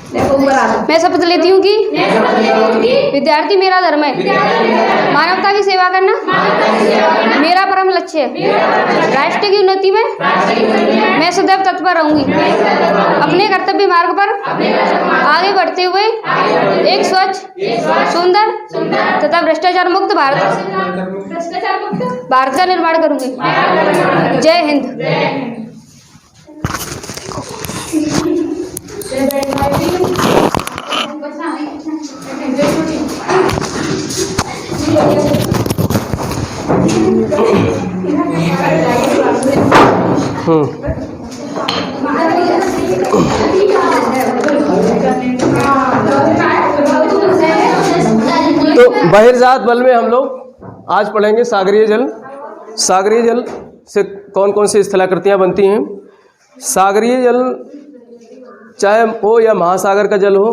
मैं शपथ लेती हूँ कि विद्यार्थी मेरा धर्म है, मानवता की सेवा करना मेरा परम लक्ष्य है, राष्ट्र की उन्नति में मैं सदैव तत्पर रहूंगी, अपने कर्तव्य मार्ग पर आगे बढ़ते हुए एक स्वच्छ, सुंदर तथा भ्रष्टाचार मुक्त भारत का निर्माण करूंगी। जय हिंद। तो बहिर्जात बल में हम लोग आज पढ़ेंगे सागरीय जल। सागरीय जल से कौन कौन सी स्थलाकृतियाँ बनती हैं। सागरीय जल चाहे हो या महासागर का जल हो,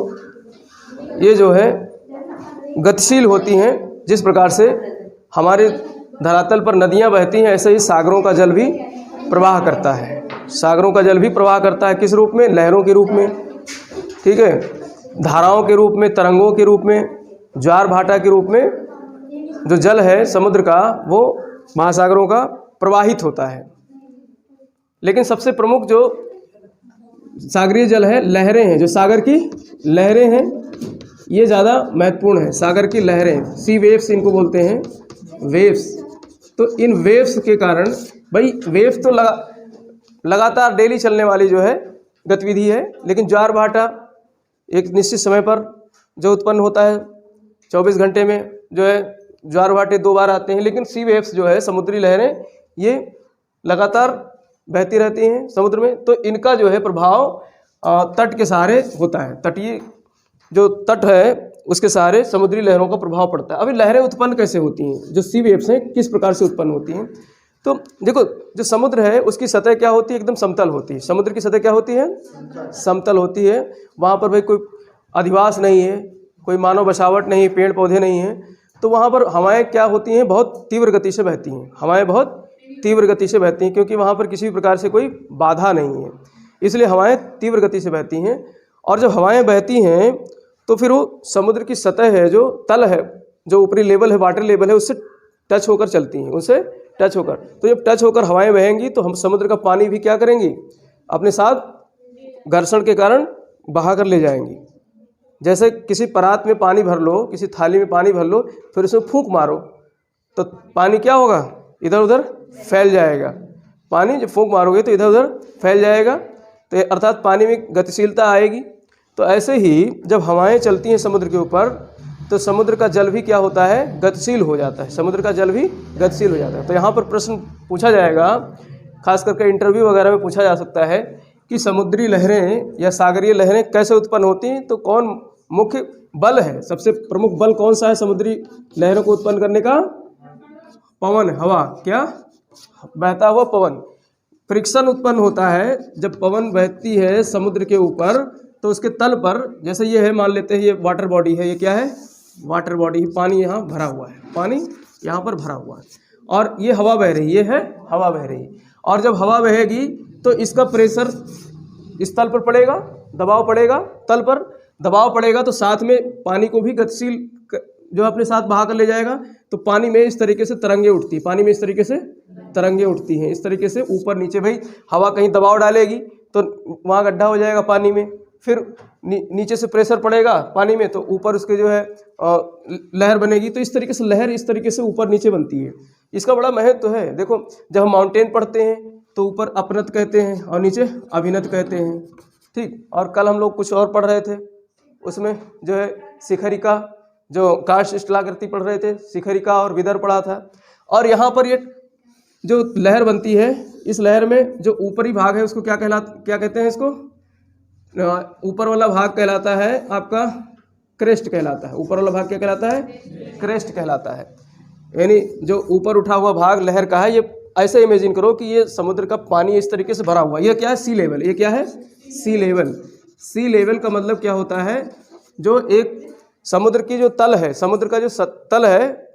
ये जो है गतिशील होती हैं। जिस प्रकार से हमारे धरातल पर नदियाँ बहती हैं, ऐसे ही सागरों का जल भी प्रवाह करता है। सागरों का जल भी प्रवाह करता है किस रूप में? लहरों के रूप में, ठीक है, धाराओं के रूप में, तरंगों के रूप में, ज्वार भाटा के रूप में। जो जल है समुद्र का वो महासागरों का प्रवाहित होता है। लेकिन सबसे प्रमुख जो सागरीय जल है, लहरें हैं, जो सागर की लहरें हैं, ये ज़्यादा महत्वपूर्ण है। सागर की लहरें, सी वेव्स इनको बोलते हैं, वेव्स। तो इन वेव्स के कारण, भाई वेव्स तो लगातार डेली चलने वाली जो है गतिविधि है, लेकिन ज्वार भाटा एक निश्चित समय पर जो उत्पन्न होता है, 24 घंटे में जो है ज्वार भाटे 2 बार आते हैं। लेकिन सी वेव्स जो है, समुद्री लहरें, ये लगातार बहती रहती हैं समुद्र में। तो इनका जो है प्रभाव तट के सहारे होता है। तटीय जो तट है उसके सहारे समुद्री लहरों का प्रभाव पड़ता है। अभी लहरें उत्पन्न कैसे होती हैं, जो सी वेव्स हैं किस प्रकार से उत्पन्न होती हैं? तो देखो, जो समुद्र है उसकी सतह क्या होती है? एकदम समतल होती है। समुद्र की सतह क्या होती है? समतल होती है। वहाँ पर भाई कोई अधिवास नहीं है, कोई मानव बसावट नहीं, पेड़ पौधे नहीं हैं। तो वहाँ पर हवाएं क्या होती हैं? बहुत तीव्र गति से बहती हैं। हवाएं बहुत तीव्र गति से बहती हैं, क्योंकि वहाँ पर किसी भी प्रकार से कोई बाधा नहीं है, इसलिए हवाएं तीव्र गति से बहती हैं। और जब हवाएं बहती हैं तो फिर वो समुद्र की सतह है, जो तल है, जो ऊपरी लेवल है, वाटर लेवल है, उससे टच होकर चलती हैं, उससे टच होकर। तो जब टच होकर हवाएं बहेंगी तो हम समुद्र का पानी भी क्या करेंगी? अपने साथ घर्षण के कारण बहा कर ले जाएंगी। जैसे किसी परात में पानी भर लो, किसी थाली में पानी भर लो, फिर उसमें फूंक मारो तो पानी क्या होगा? इधर उधर फैल जाएगा। पानी जब फूंक मारोगे तो इधर उधर फैल जाएगा, तो अर्थात पानी में गतिशीलता आएगी। तो ऐसे ही जब हवाएं चलती हैं समुद्र के ऊपर, तो समुद्र का जल भी क्या होता है? गतिशील हो जाता है। समुद्र का जल भी गतिशील हो जाता है। तो यहाँ पर प्रश्न पूछा जाएगा, खास करके इंटरव्यू वगैरह में पूछा जा सकता है कि समुद्री लहरें या सागरीय लहरें कैसे उत्पन्न होती हैं। तो कौन मुख्य बल है? सबसे प्रमुख बल कौन सा है समुद्री लहरों को उत्पन्न करने का? पवन, हवा, क्या? बहता हुआ पवन। फ्रिक्शन उत्पन्न होता है जब पवन बहती है समुद्र के ऊपर, तो उसके तल पर, जैसे ये है, मान लेते हैं ये वाटर बॉडी है, ये क्या है? वाटर बॉडी है। पानी यहाँ भरा हुआ है, पानी यहाँ पर भरा हुआ है, और ये हवा बह रही है, ये है हवा बह रही है। और जब हवा बहेगी तो इसका प्रेशर इस तल पर पड़ेगा, दबाव पड़ेगा, तल पर दबाव पड़ेगा, तो साथ में पानी को भी गतिशील जो अपने साथ बहा कर ले जाएगा। तो पानी में इस तरीके से तरंगे उठती, पानी में इस तरीके से तरंगे उठती हैं, इस तरीके से ऊपर नीचे। भाई हवा कहीं दबाव डालेगी तो वहाँ गड्ढा हो जाएगा पानी में, फिर नीचे से प्रेशर पड़ेगा पानी में, तो ऊपर उसके जो है लहर बनेगी। तो इस तरीके से लहर इस तरीके से ऊपर नीचे बनती है। इसका बड़ा महत्व है। देखो, जब हम माउंटेन पढ़ते हैं तो ऊपर अपनत कहते हैं और नीचे अभिनत कहते हैं, ठीक। और कल हम लोग कुछ और पढ़ रहे थे, उसमें जो है शिखरिका, जो कार्स्ट स्थलाकृति पढ़ रहे थे, शिखरिका और विदर पढ़ा था। और यहाँ पर ये जो लहर बनती है, इस लहर में जो ऊपरी भाग है उसको क्या कहते हैं? इसको ऊपर वाला भाग कहलाता है आपका क्रेस्ट कहलाता है। ऊपर वाला भाग क्या कहलाता है? क्रेस्ट कहलाता है। यानी जो ऊपर उठा हुआ भाग लहर का है, ये ऐसे इमेजिन करो कि ये समुद्र का पानी इस तरीके से भरा हुआ है। ये क्या है? सी लेवल। ये क्या है? सी लेवल। सी लेवल का मतलब क्या होता है? जो एक समुद्र की जो तल है, समुद्र का जो तल है,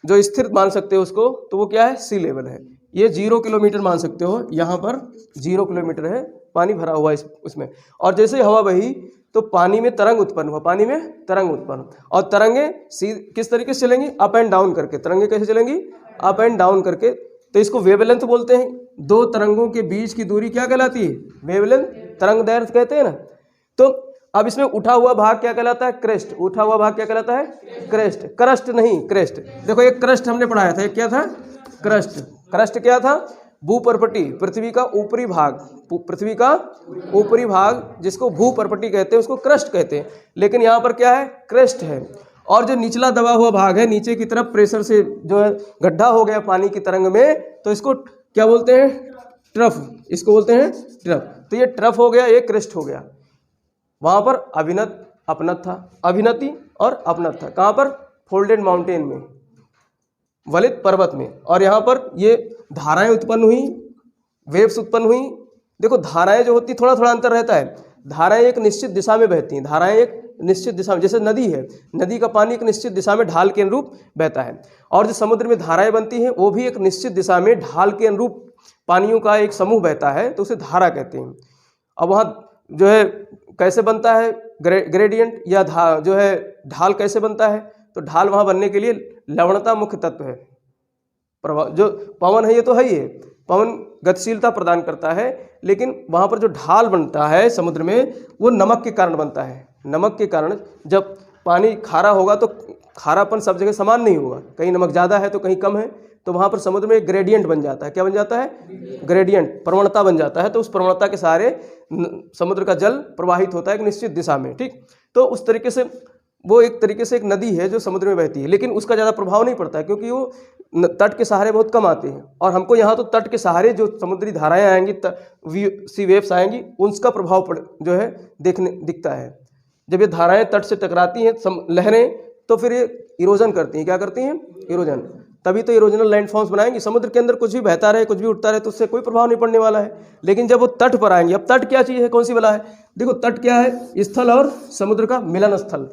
जो स्थिर मान सकते हो उसको, तो वो क्या है? सी लेवल है। ये 0 किलोमीटर मान सकते हो। यहाँ पर 0 किलोमीटर है, पानी भरा हुआ है उसमें, और जैसे ही हवा बही तो पानी में तरंग उत्पन्न हुआ, पानी में तरंग उत्पन्न, और तरंगे किस तरीके से चलेंगी? अप एंड डाउन करके। तरंगे कैसे चलेंगी? अप एंड डाउन करके। तो इसको वेवलेंथ बोलते हैं। दो तरंगों के बीच की दूरी क्या कहलाती है? वेवलेंथ, तरंग दैर्घ्य कहते हैं ना। तो अब इसमें उठा हुआ भाग क्या कहलाता है? क्रेस्ट। उठा हुआ भाग क्या कहलाता है? क्रेस्ट। क्रस्ट नहीं, क्रेस्ट। देखो एक क्रस्ट हमने पढ़ाया था, एक क्या था? क्रस्ट। क्रस्ट क्या था? भूपर्पटी, पृथ्वी का ऊपरी भाग, पृथ्वी का ऊपरी भाग जिसको भूपर्पटी कहते हैं उसको क्रस्ट कहते हैं। लेकिन यहाँ पर क्या है? क्रेस्ट है। और जो निचला दबा हुआ भाग है, नीचे की तरफ प्रेशर से जो है गड्ढा हो गया पानी की तरंग में, तो इसको क्या बोलते हैं? ट्रफ। इसको बोलते हैं ट्रफ। तो ये ट्रफ हो गया, ये क्रेस्ट हो गया। वहाँ पर अभिनत अपनत था, अभिनति और अपनत था। कहाँ पर? फोल्डेड माउंटेन में, वलित पर्वत में। और यहाँ पर ये धाराएं उत्पन्न हुई, वेव्स उत्पन्न हुई। देखो धाराएं जो होती, थोड़ा थोड़ा अंतर रहता है। धाराएं एक निश्चित दिशा में बहती हैं, धाराएं एक निश्चित दिशा में, जैसे नदी है, नदी का पानी एक निश्चित दिशा में ढाल के अनुरूप बहता है। और जो समुद्र में धाराएं बनती हैं वो भी एक निश्चित दिशा में ढाल के अनुरूप पानियों का एक समूह बहता है, तो उसे धारा कहते हैं। अब वहाँ जो है कैसे बनता है ग्रेडियंट या जो है ढाल कैसे बनता है? तो ढाल वहाँ बनने के लिए लवणता मुख्य तत्व है। प्रभाव जो पवन है ये तो है ही है, पवन गतिशीलता प्रदान करता है, लेकिन वहाँ पर जो ढाल बनता है समुद्र में वो नमक के कारण बनता है। नमक के कारण जब पानी खारा होगा तो खारापन सब जगह समान नहीं होगा, कहीं नमक ज़्यादा है तो कहीं कम है, तो वहाँ पर समुद्र में एक ग्रेडियंट बन जाता है। क्या बन जाता है? ग्रेडियंट, प्रवणता बन जाता है। तो उस प्रवणता के सहारे समुद्र का जल प्रवाहित होता है एक निश्चित दिशा में, ठीक। तो उस तरीके से वो एक तरीके से एक नदी है जो समुद्र में बहती है, लेकिन उसका ज़्यादा प्रभाव नहीं पड़ता है क्योंकि वो तट के सहारे बहुत कम आते हैं। और हमको यहाँ तो तट के सहारे जो समुद्री धाराएं आएंगी, सी वेव्स आएंगी, उनका प्रभाव जो है दिखता है। जब ये धाराएं तट से टकराती हैं लहरें, तो फिर ये इरोजन करती हैं। क्या करती हैं? इरोजन। तभी तो इरोजनल लैंडफॉर्म्स बनाएंगी। समुद्र के अंदर कुछ भी बहता रहे, कुछ भी उठता रहे, तो उससे कोई प्रभाव नहीं पड़ने वाला है। लेकिन जब वो तट पर आएंगे, अब तट क्या चीज़ है, कौन सी बला है? देखो तट क्या है? स्थल और समुद्र का मिलन स्थल,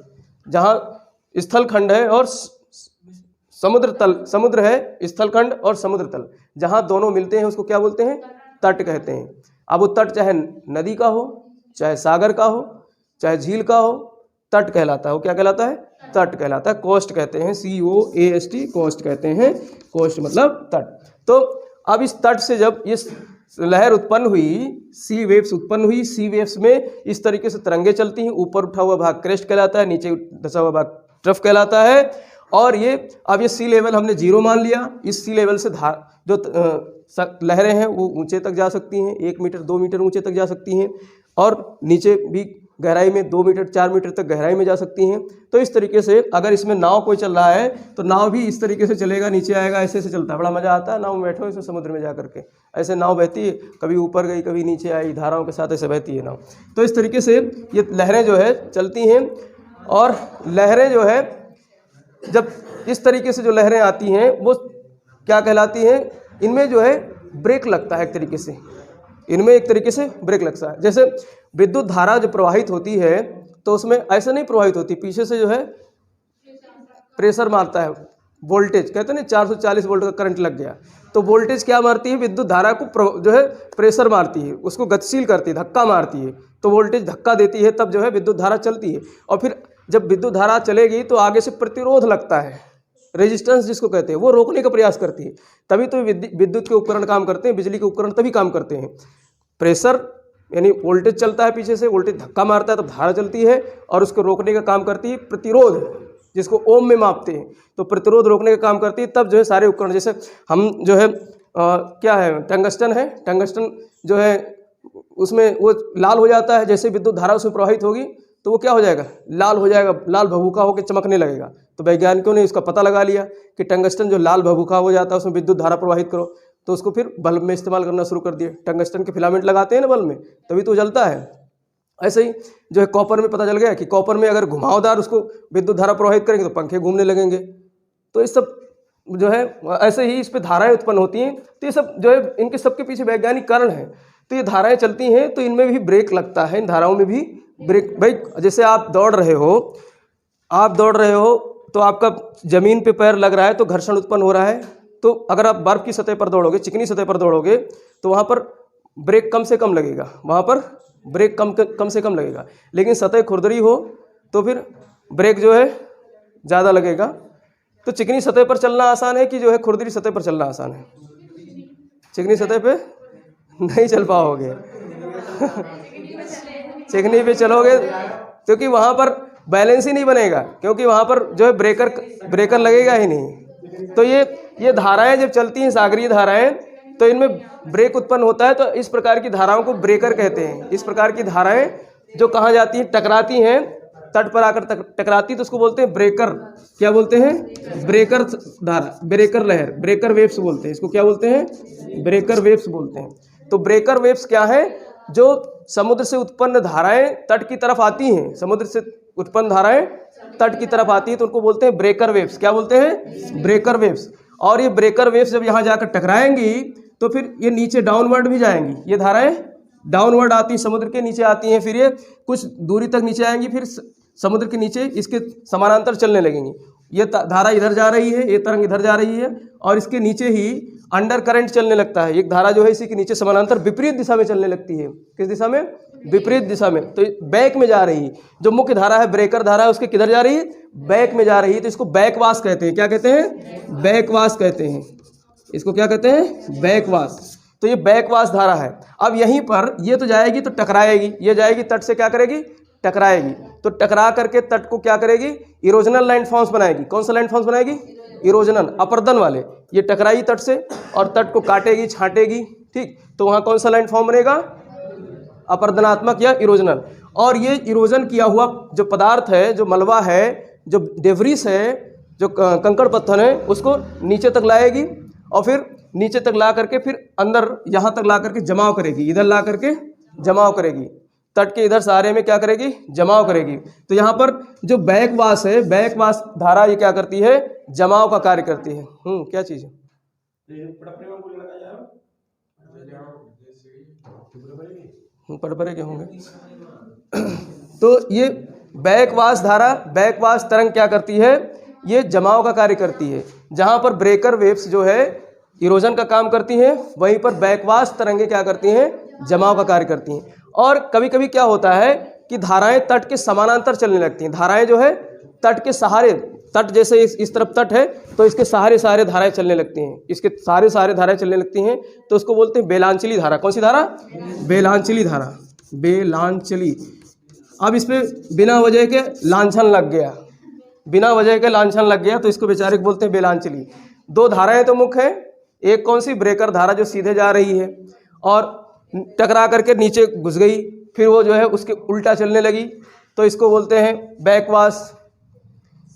जहाँ स्थल खंड है और समुद्र तल, समुद्र है स्थल खंड और समुद्र तल, जहाँ दोनों मिलते हैं उसको क्या बोलते हैं? तट कहते हैं। अब वो तट चाहे नदी का हो, चाहे सागर का हो, चाहे झील का हो, तट कहलाता है। वो क्या कहलाता है? तट कहलाता है। कोस्ट कहते हैं, COAST, कोस्ट कहते हैं। कोस्ट मतलब तट। तो अब इस तट से जब इस लहर उत्पन्न हुई, सी वेव्स उत्पन्न हुई, सी वेव्स में इस तरीके से तरंगे चलती हैं। ऊपर उठा हुआ भाग क्रेस्ट कहलाता है, नीचे धंसा हुआ भाग ट्रफ कहलाता है। और ये अब ये सी लेवल हमने 0 मान लिया। इस सी लेवल से जो लहरें हैं वो ऊंचे तक जा सकती हैं, 1 मीटर 2 मीटर ऊंचे तक जा सकती हैं, और नीचे भी गहराई में 2 मीटर 4 मीटर तक गहराई में जा सकती हैं। तो इस तरीके से अगर इसमें नाव कोई चल रहा है तो नाव भी इस तरीके से चलेगा, नीचे आएगा, ऐसे ऐसे चलता है। बड़ा मज़ा आता है नाव में बैठो, इसमें समुद्र में जा करके ऐसे नाव बहती है, कभी ऊपर गई कभी नीचे आई, धाराओं के साथ ऐसे बहती है नाव। तो इस तरीके से ये लहरें जो है चलती हैं। और लहरें जो है जब इस तरीके से जो लहरें आती हैं वो क्या कहलाती हैं? इनमें जो है ब्रेक लगता है एक तरीके से, इनमें एक तरीके से ब्रेक लगता है। जैसे विद्युत धारा जो प्रवाहित होती है तो उसमें ऐसे नहीं प्रवाहित होती, पीछे से जो है प्रेशर मारता है, वोल्टेज कहते हैं ना, 440 वोल्ट का करंट लग गया तो वोल्टेज क्या मारती है? विद्युत धारा को जो है प्रेशर मारती है, उसको गतिशील करती है, धक्का मारती है। तो वोल्टेज धक्का देती है, तब जो है विद्युत धारा चलती है। और फिर जब विद्युत धारा चलेगी तो आगे से प्रतिरोध लगता है, रेजिस्टेंस जिसको कहते हैं, वो रोकने का प्रयास करती है। तभी तो विद्युत के उपकरण काम करते हैं, बिजली के उपकरण तभी काम करते हैं। प्रेशर यानी वोल्टेज चलता है, पीछे से वोल्टेज धक्का मारता है तब धारा चलती है, और उसको रोकने का काम करती है प्रतिरोध, जिसको ओम में मापते हैं। तो प्रतिरोध रोकने का काम करती है, तब जो है सारे उपकरण, जैसे हम जो है क्या है, टंगस्टन है, टंगस्टन जो है उसमें वो लाल हो जाता है, जैसे विद्युत धारा उसमें प्रवाहित होगी तो वो क्या हो जाएगा? लाल हो जाएगा, लाल भभूका होकर चमकने लगेगा। तो वैज्ञानिकों ने इसका पता लगा लिया कि टंगस्टन जो लाल भभूका हो जाता है उसमें विद्युत धारा प्रवाहित करो, तो उसको फिर बल्ब में इस्तेमाल करना शुरू कर दिए। टंगस्टन के फिलामेंट लगाते हैं ना बल्ब में, तभी तो जलता है। ऐसे ही जो है कॉपर में पता चल गया कि कॉपर में अगर घुमावदार उसको विद्युत धारा प्रवाहित करेंगे तो पंखे घूमने लगेंगे। तो ये सब जो है ऐसे ही इस पर धाराएं उत्पन्न होती हैं। तो ये सब जो है इनके सबके पीछे वैज्ञानिक कारण है। तो ये धाराएं चलती हैं तो इनमें भी ब्रेक लगता है, इन धाराओं में भी ब्रेक। भाई जैसे आप दौड़ रहे हो तो आपका ज़मीन पे पैर लग रहा है तो घर्षण उत्पन्न हो रहा है। तो अगर आप बर्फ़ की सतह पर दौड़ोगे, चिकनी सतह पर दौड़ोगे, तो वहाँ पर ब्रेक कम से कम लगेगा, वहाँ पर ब्रेक कम से कम लगेगा। लेकिन सतह खुरदरी हो तो फिर ब्रेक जो है ज़्यादा लगेगा। तो चिकनी सतह पर चलना आसान है कि जो है खुरदरी सतह पर चलना आसान है? चिकनी सतह पे नहीं चल पाओगे चिकनी पे चलोगे क्योंकि वहाँ पर बैलेंस ही नहीं बनेगा, क्योंकि वहाँ पर जो है ब्रेकर लगेगा ही नहीं। तो ये धाराएं जब चलती हैं, सागरीय धाराएं, तो इनमें ब्रेक उत्पन्न होता है। तो इस प्रकार की धाराओं को ब्रेकर कहते हैं। इस प्रकार की धाराएं जो कहाँ जाती हैं, टकराती हैं, तट पर आकर टकराती, तो उसको बोलते हैं ब्रेकर। क्या बोलते हैं? ब्रेकर धारा, ब्रेकर लहर, ब्रेकर वेव्स बोलते हैं इसको। क्या बोलते हैं? ब्रेकर वेव्स बोलते हैं। तो ब्रेकर वेव्स क्या है? जो समुद्र से उत्पन्न धाराएं तट की तरफ आती हैं, समुद्र से उत्पन्न धाराएं तट की तरफ आती हैं, तो उनको बोलते हैं ब्रेकर वेव्स। क्या बोलते हैं? Breaker waves. और ये ब्रेकर वेव्स जब यहाँ जाकर टकराएंगी तो फिर ये नीचे डाउनवर्ड भी जाएंगी। ये धाराएं डाउनवर्ड आती, समुद्र के नीचे आती हैं, फिर ये कुछ दूरी तक नीचे आएंगी, फिर समुद्र के नीचे इसके समानांतर चलने लगेंगी। ये धारा इधर जा रही है, ये तरंग इधर जा रही है, और इसके नीचे ही अंडर करंट चलने लगता है। एक धारा जो है इसी के नीचे समानांतर विपरीत दिशा में चलने लगती है। किस दिशा में? विपरीत दिशा में। तो बैक में जा रही है। जो मुख्य धारा है, ब्रेकर धारा है, उसके किधर जा रही है? बैक में जा रही है। तो इसको बैकवास कहते हैं। क्या कहते हैं? बैकवास कहते हैं। इसको क्या कहते हैं? बैकवास। तो ये बैकवास धारा है। अब यहीं पर ये तो जाएगी तो टकराएगी, ये जाएगी तट से क्या करेगी? टकराएगी। तो टकरा करके तट को क्या करेगी? इरोजनल लैंडफॉर्म्स बनाएगी। कौन सा लैंडफॉर्म्स बनाएगी? इरोजनल, अपर्दन वाले। ये टकराई तट से और तट को काटेगी, छांटेगी, ठीक। तो वहाँ कौन सा लैंडफॉर्म बनेगा? अपर्दनात्मक या इरोजनल। और ये इरोजन किया हुआ जो पदार्थ है, जो मलबा है, जो डेवरिस है, जो कंकड़ पत्थर है, उसको नीचे तक लाएगी और फिर नीचे तक ला करके फिर अंदर यहाँ तक ला करके जमाव करेगी। इधर ला करके जमाव करेगी, तट के इधर सहारे में क्या करेगी? जमाव करेगी। तो यहाँ पर जो बैकवास है, बैकवास धारा ये क्या करती है? जमाव का कार्य करती है। क्या चीज़ है? पड़पड़े के होंगे। तो ये बैकवास धारा, बैकवास तरंग क्या करती है? ये जमाव का कार्य करती है। जहाँ पर ब्रेकर वेव्स जो है इरोजन का काम करती हैं, वहीं पर बैकवास तरंगे क्या करती हैं? जमाव का कार्य करती हैं। और कभी कभी क्या होता है कि धाराएं तट के समानांतर चलने लगती हैं। धाराएं जो है तट के सहारे, तट जैसे इस तरफ तट है तो इसके सहारे सहारे धाराएं चलने लगती हैं, इसके सहारे सहारे धाराएं चलने लगती हैं, तो उसको बोलते हैं बेलांचली धारा। कौन सी धारा? बेलांचली धारा, बेलांचली। अब इस पर बिना वजह के लांछन लग गया, बिना वजह के लांछन लग गया, तो इसको बेचारे को बोलते हैं बेलांचली। दो धाराएं तो मुख्य है, एक कौन सी? ब्रेकर धारा जो सीधे जा रही है और टकरा करके नीचे घुस गई, फिर वो जो है उसके उल्टा चलने लगी, तो इसको बोलते हैं बैकवास,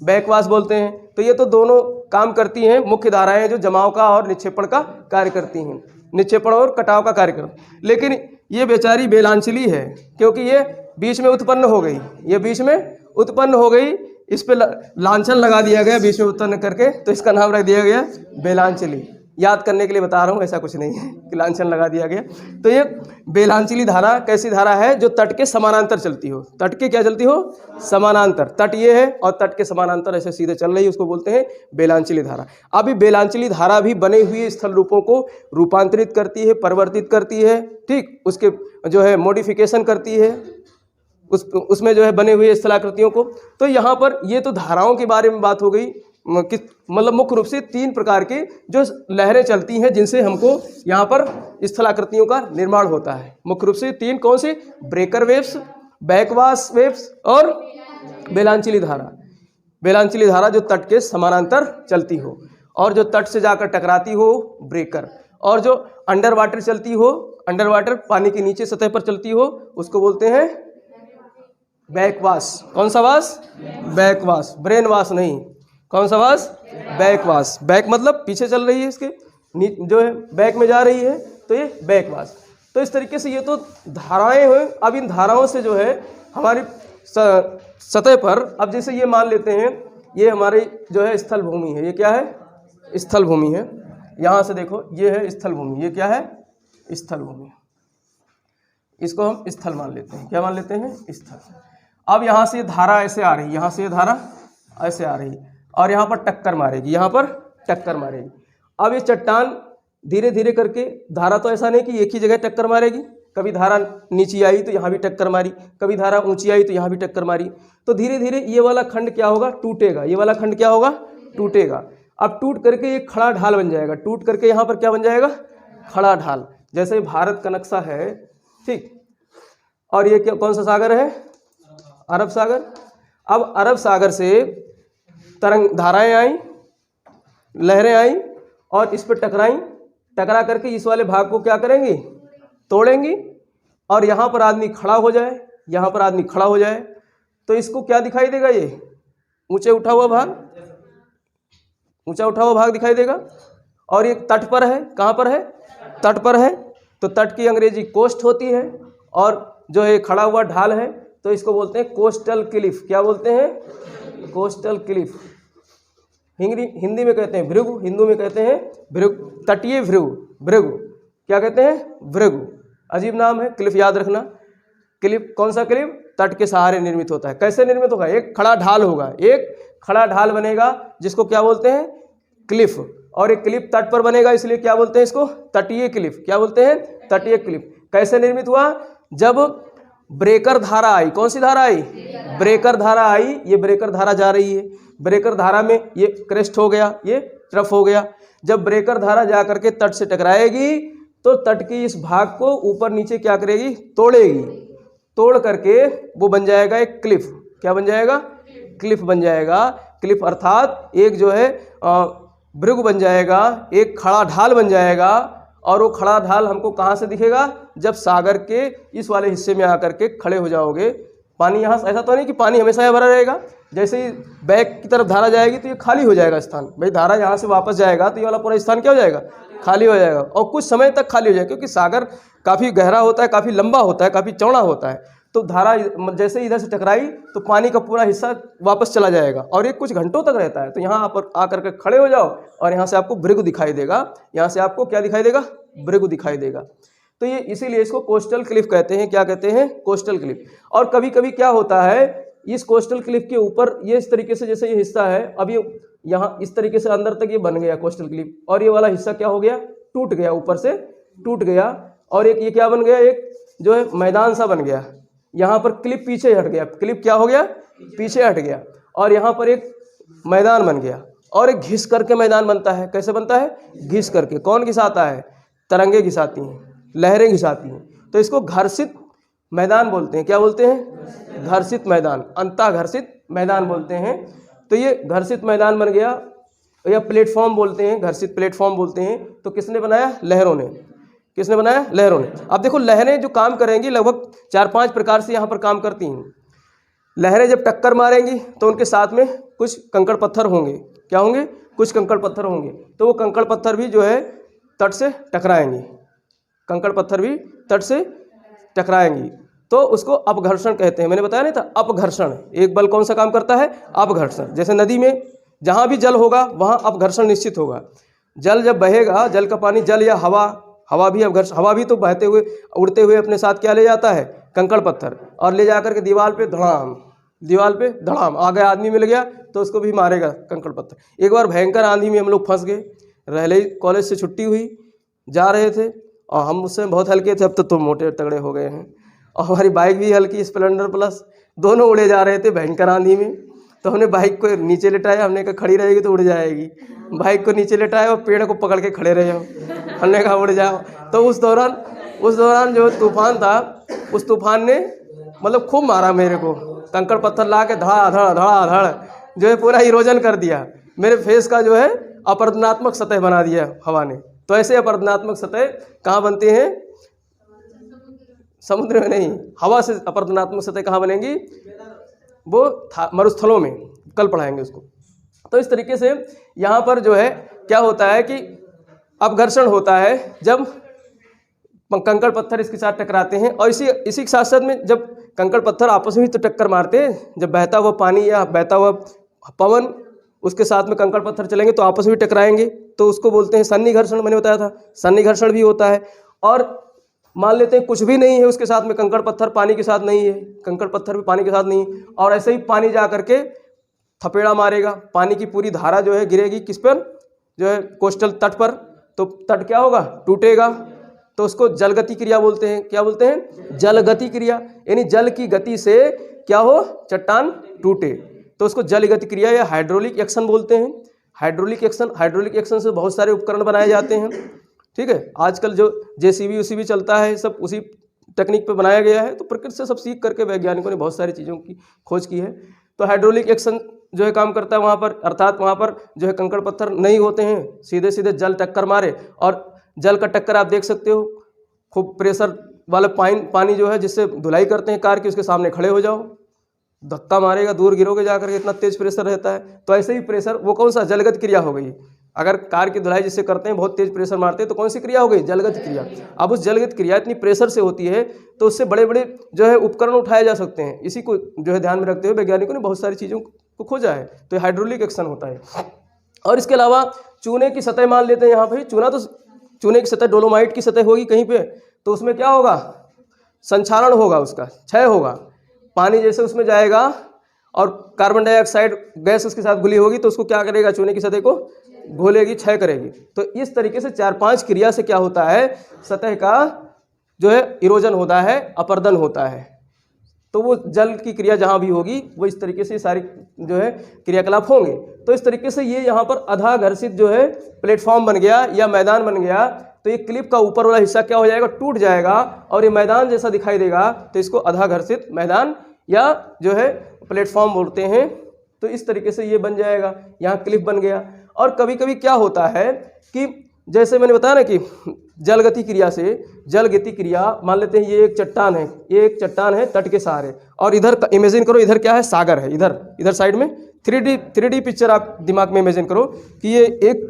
बैकवास बोलते हैं। तो ये तो दोनों काम करती हैं, मुख्य धाराएं जो जमाव का और निक्षेपण का कार्य करती हैं, निक्षेपण और कटाव का कार्य करती हैं। लेकिन ये बेचारी बेलांचली है क्योंकि ये बीच में उत्पन्न हो गई, ये बीच में उत्पन्न हो गई, इस पे लांछन लगा दिया गया बीच में उत्पन्न करके, तो इसका नाम रख दिया गया बेलांचली। याद करने के लिए बता रहा हूँ, ऐसा कुछ नहीं है कि लांछन लगा दिया गया। तो ये बेलांचली धारा कैसी धारा है? जो तट के समानांतर चलती हो। तट के क्या चलती हो? समानांतर। तट ये है और तट के समानांतर ऐसे सीधे चल रही है, उसको बोलते हैं बेलांचली धारा। अभी बेलांचली धारा भी बने हुए स्थल रूपों को रूपांतरित करती है, परिवर्तित करती है, ठीक, उसके जो है मॉडिफिकेशन करती है, उसमें जो है बने हुए स्थलाकृतियों को। तो यहाँ पर ये तो धाराओं के बारे में बात हो गई, मतलब मुख्य रूप से 3 प्रकार की जो लहरें चलती हैं जिनसे हमको यहाँ पर स्थलाकृतियों का निर्माण होता है। मुख्य रूप से 3 कौन से? ब्रेकर वेव्स, बैकवास वेव्स और बेलांचली धारा। बेलांचली धारा जो तट के समानांतर चलती हो और जो तट से जाकर टकराती हो ब्रेकर, और जो अंडर वाटर चलती हो, अंडर वाटर पानी के नीचे सतह पर चलती हो, उसको बोलते हैं बैकवास। कौन सा वास? बैकवास, ब्रेन वास नहीं। कौन सा वास? बैकवास। बैक मतलब पीछे चल रही है, इसके जो है बैक में जा रही है, तो ये बैकवास। तो इस तरीके से ये तो धाराएं हुए। अब इन धाराओं से जो है हमारी सतह पर, अब जैसे ये मान लेते हैं ये हमारी जो है स्थल भूमि है। ये क्या है? स्थल भूमि है। यहाँ से देखो ये है स्थल भूमि, ये क्या है? स्थल भूमि। इसको हम स्थल मान लेते हैं। क्या मान लेते हैं? स्थल। अब यहाँ से धारा ऐसे आ रही, यहाँ से ये धारा ऐसे आ रही और यहाँ पर टक्कर मारेगी, यहाँ पर टक्कर मारेगी। अब ये चट्टान धीरे धीरे करके धारा तो ऐसा नहीं कि एक ही जगह टक्कर मारेगी, कभी धारा नीची आई तो यहाँ भी टक्कर मारी, कभी धारा ऊंची आई तो यहाँ भी टक्कर मारी, तो धीरे धीरे ये वाला खंड क्या होगा, टूटेगा, ये वाला खंड क्या होगा, टूटेगा। अब टूट करके ये खड़ा ढाल बन जाएगा, टूट करके यहाँ पर क्या बन जाएगा, खड़ा ढाल। जैसे भारत का नक्शा है, ठीक, और ये क्या कौन सा सागर है, अरब सागर। अब अरब सागर से तरंग धाराएं आई, लहरें आई और इस पर टकराई, टकरा करके इस वाले भाग को क्या करेंगी, तोड़ेंगी, और यहाँ पर आदमी खड़ा हो जाए, यहाँ पर आदमी खड़ा हो जाए, तो इसको क्या दिखाई देगा, ये ऊंचे उठा हुआ भाग, ऊंचा उठा हुआ भाग दिखाई देगा। और ये तट पर है, कहाँ पर है, तट पर है, तो तट की अंग्रेजी कोस्ट होती है, और जो है खड़ा हुआ ढाल है तो इसको बोलते हैं कोस्टल क्लिफ। क्या बोलते हैं, कोस्टल क्लिफ। हिंदी में कहते हैं भृगु, हिंदू में कहते हैं भृगु, तटीय भृगु, भृगु क्या कहते हैं, भृगु। अजीब नाम है, क्लिफ याद रखना। क्लिफ कौन सा क्लिफ, तट के सहारे निर्मित होता है। कैसे निर्मित होगा, एक खड़ा ढाल होगा, एक खड़ा ढाल बनेगा जिसको क्या बोलते हैं, क्लिफ, और एक क्लिफ तट पर बनेगा, इसलिए क्या बोलते हैं इसको, तटीय क्लिफ। क्या बोलते हैं, तटीय क्लिफ। कैसे निर्मित हुआ, जब ब्रेकर धारा आई, कौन सी धारा आई, ब्रेकर धारा आई, ये ब्रेकर धारा जा रही है, ब्रेकर धारा में ये क्रेस्ट हो गया, ये ट्रफ हो गया। जब ब्रेकर धारा जा करके तट से टकराएगी तो तट की इस भाग को ऊपर नीचे क्या करेगी, तोड़ेगी, तोड़ करके वो बन जाएगा एक क्लिफ। क्या बन जाएगा, क्लिफ बन जाएगा। क्लिफ अर्थात एक जो है भृगु बन जाएगा, एक खड़ा ढाल बन जाएगा। और वो खड़ा ढाल हमको कहाँ से दिखेगा, जब सागर के इस वाले हिस्से में आकर के खड़े हो जाओगे। पानी यहाँ ऐसा तो नहीं कि पानी हमेशा यहाँ भरा रहेगा, जैसे ही बैक की तरफ धारा जाएगी तो ये खाली हो जाएगा स्थान। भाई धारा यहाँ से वापस जाएगा तो ये वाला पूरा स्थान क्या हो जाएगा, खाली हो जाएगा, और कुछ समय तक खाली हो जाएगा, क्योंकि सागर काफ़ी गहरा होता है, काफ़ी लंबा होता है, काफ़ी चौड़ा होता है। तो धारा जैसे इधर से टकराई तो पानी का पूरा हिस्सा वापस चला जाएगा, और ये कुछ घंटों तक रहता है। तो यहाँ पर आकर के खड़े हो जाओ और यहाँ से आपको भृगु दिखाई देगा, यहाँ से आपको क्या दिखाई देगा, भृगु दिखाई देगा। तो ये इसीलिए इसको कोस्टल क्लिफ कहते हैं। क्या कहते हैं, कोस्टल क्लिफ। और कभी कभी क्या होता है, इस कोस्टल क्लिफ के ऊपर ये इस तरीके से, जैसे ये हिस्सा है, अब ये यहाँ इस तरीके से अंदर तक ये बन गया कोस्टल क्लिफ, और ये वाला हिस्सा क्या हो गया, टूट गया, ऊपर से टूट गया, और एक ये क्या बन गया, एक जो है मैदान सा बन गया। यहाँ पर क्लिप पीछे हट गया, क्लिप क्या हो गया, पीछे हट गया, और यहाँ पर एक मैदान बन गया, और एक घिस करके मैदान बनता है। कैसे बनता है, घिस करके। कौन घिसाता है, तरंगे घिसाती हैं, लहरें घिसाती हैं। तो इसको घर्षित मैदान बोलते हैं। क्या बोलते हैं, घर्षित मैदान, अंतःघर्षित मैदान बोलते हैं। तो ये घर्षित मैदान बन गया, या प्लेटफॉर्म बोलते हैं, घर्षित प्लेटफॉर्म बोलते हैं। तो किसने बनाया, लहरों ने। किसने बनाया, लहरों ने। अब देखो लहरें जो काम करेंगी लगभग 4-5 प्रकार से यहाँ पर काम करती हैं। लहरें जब टक्कर मारेंगी तो उनके साथ में कुछ कंकड़ पत्थर होंगे। क्या होंगे, कुछ कंकड़ पत्थर होंगे। तो वो कंकड़ पत्थर भी जो है तट से टकराएंगे, कंकड़ पत्थर भी तट से टकराएंगी, तो उसको अपघर्षण कहते हैं। मैंने बताया नहीं था, अपघर्षण। एक बल कौन सा काम करता है, अपघर्षण। जैसे नदी में जहाँ भी जल होगा वहाँ अपघर्षण निश्चित होगा। जल जब बहेगा, जल का पानी, जल या हवा, हवा भी अपघर्षण, हवा भी तो बहते हुए उड़ते हुए अपने साथ क्या ले जाता है, कंकड़ पत्थर, और ले जाकर के दीवार पे धड़ाम, दीवार पे धड़ाम, आगे आदमी मिल गया तो उसको भी मारेगा कंकड़ पत्थर। एक बार भयंकर आंधी में हम लोग फंस गए, रहले कॉलेज से छुट्टी हुई, जा रहे थे, और हम उससे बहुत हल्के थे, अब तो मोटे तगड़े हो गए हैं, और हमारी बाइक भी हल्की स्प्लेंडर प्लस, दोनों उड़े जा रहे थे भयंकर आंधी में। तो हमने बाइक को नीचे लेटाया, हमने कहा खड़ी रहेगी तो उड़ जाएगी। बाइक को नीचे लेटाया और पेड़ को पकड़ के खड़े रहे, हमने कहा उड़ जाओ। तो उस दौरान जो तूफान था, उस तूफान ने मतलब खूब मारा मेरे को, कंकड़ पत्थर ला के धड़ाधड़ जो है पूरा इरोजन कर दिया। मेरे फेस का जो है अपरदनात्मक सतह बना दिया हवा ने। तो ऐसे अपरदनात्मक सतह कहाँ बनते हैं, समुद्र में नहीं, हवा से अपरदनात्मक सतह कहाँ बनेंगी, वो मरुस्थलों में, कल पढ़ाएंगे उसको। तो इस तरीके से यहाँ पर जो है क्या होता है कि अपघर्षण होता है जब कंकड़ पत्थर इसके साथ टकराते हैं। और इसी के साथ साथ में जब कंकड़ पत्थर आपस में ही तो टक्कर मारते हैं, जब बहता हुआ पानी या बहता हुआ पवन उसके साथ में कंकड़ पत्थर चलेंगे तो आपस में टकराएंगे, तो उसको बोलते हैं सन्निघर्षण। मैंने बताया था सन्निघर्षण भी होता है। और मान लेते हैं कुछ भी नहीं है उसके साथ में, कंकड़ पत्थर पानी के साथ नहीं है, कंकड़ पत्थर भी पानी के साथ नहीं है, और ऐसे ही पानी जा करके थपेड़ा मारेगा, पानी की पूरी धारा जो है गिरेगी किस पर, जो है कोस्टल तट पर, तो तट क्या होगा, टूटेगा। तो उसको जलगति क्रिया बोलते हैं। क्या बोलते हैं, जलगति क्रिया। यानी जल की गति से क्या हो, चट्टान टूटे, तो उसको जलगति क्रिया या हाइड्रोलिक एक्शन बोलते हैं। हाइड्रोलिक एक्शन से बहुत सारे उपकरण बनाए जाते हैं। ठीक है, आजकल जो जेसीबी उसी भी चलता है, सब उसी टेक्निक पे बनाया गया है। तो प्रकृति से सब सीख करके वैज्ञानिकों ने बहुत सारी चीज़ों की खोज की है। तो हाइड्रोलिक एक्शन जो है काम करता है वहाँ पर, अर्थात वहाँ पर जो है कंकड़ पत्थर नहीं होते हैं, सीधे सीधे जल टक्कर मारे। और जल का टक्कर आप देख सकते हो, खूब प्रेशर वाला पानी जो है जिससे धुलाई करते हैं कार की, उसके सामने खड़े हो जाओ, धक्का मारेगा, दूर गिरोगे जाकर के, इतना तेज प्रेशर रहता है। तो ऐसे ही प्रेशर, वो कौन सा, जलगत क्रिया हो गई। अगर कार की धुलाई जिससे करते हैं बहुत तेज प्रेशर मारते हैं तो कौन सी क्रिया हो गई, जलगत क्रिया। अब उस जलगत क्रिया इतनी प्रेशर से होती है तो उससे बड़े बड़े जो है उपकरण उठाए जा सकते हैं। इसी को जो है ध्यान में रखते हुए वैज्ञानिकों ने बहुत सारी चीज़ों को खोजा है। तो ये हाइड्रोलिक एक्शन होता है। और इसके अलावा चूने की सतह मान लेते हैं यहाँ पर, चूने की सतह डोलोमाइट की सतह होगी कहीं पे, तो उसमें क्या होगा, संक्षारण होगा, उसका क्षय होगा। पानी जैसे उसमें जाएगा और कार्बन डाइऑक्साइड गैस उसके साथ घुली होगी तो उसको क्या करेगा, चूने की सतह को घोलेगी, क्षय करेगी। तो इस तरीके से 4-5 क्रिया से क्या होता है, सतह का जो है इरोजन होता है, अपरदन होता है। तो वो जल की क्रिया जहाँ भी होगी वो इस तरीके से सारी जो है क्रियाकलाप होंगे। तो इस तरीके से ये यहाँ पर अधाघर्षित जो है प्लेटफॉर्म बन गया या मैदान बन गया। तो ये क्लिप का ऊपर वाला हिस्सा क्या हो जाएगा, टूट जाएगा और ये मैदान जैसा दिखाई देगा। तो इसको अधाघर्षित मैदान या जो है प्लेटफॉर्म बोलते हैं। तो इस तरीके से ये बन जाएगा, यहाँ क्लिप बन गया। और कभी कभी क्या होता है कि जैसे मैंने बताया ना कि जलगति क्रिया से, जलगति क्रिया मान लेते हैं ये एक चट्टान है, ये एक चट्टान है तट के सहारे, और इधर इमेजिन करो इधर क्या है, सागर है, इधर साइड में 3D पिक्चर आप दिमाग में इमेजिन करो कि ये एक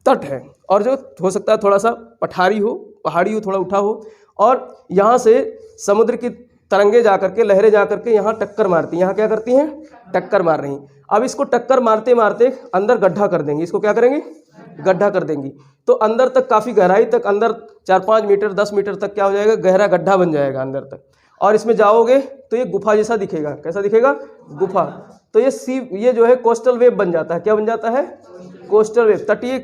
तट है और जो हो सकता है थोड़ा सा पठारी हो, पहाड़ी हो, थोड़ा उठा हो, और यहाँ से समुद्र की तरंगे जाकर के, लहरें जाकर के यहाँ टक्कर मारती हैं। यहाँ क्या करती हैं, टक्कर मार रही। अब इसको टक्कर मारते मारते अंदर गड्ढा कर देंगी, इसको क्या करेंगे, गड्ढा कर देंगी। तो अंदर तक काफ़ी गहराई तक, अंदर 4-5 मीटर 10 मीटर तक क्या हो जाएगा, गहरा गड्ढा बन जाएगा अंदर तक। और इसमें जाओगे तो ये गुफा जैसा दिखेगा। कैसा दिखेगा, गुफा। तो ये जो है कोस्टल वेब बन जाता है। क्या बन जाता है, कोस्टल वेब, तटीय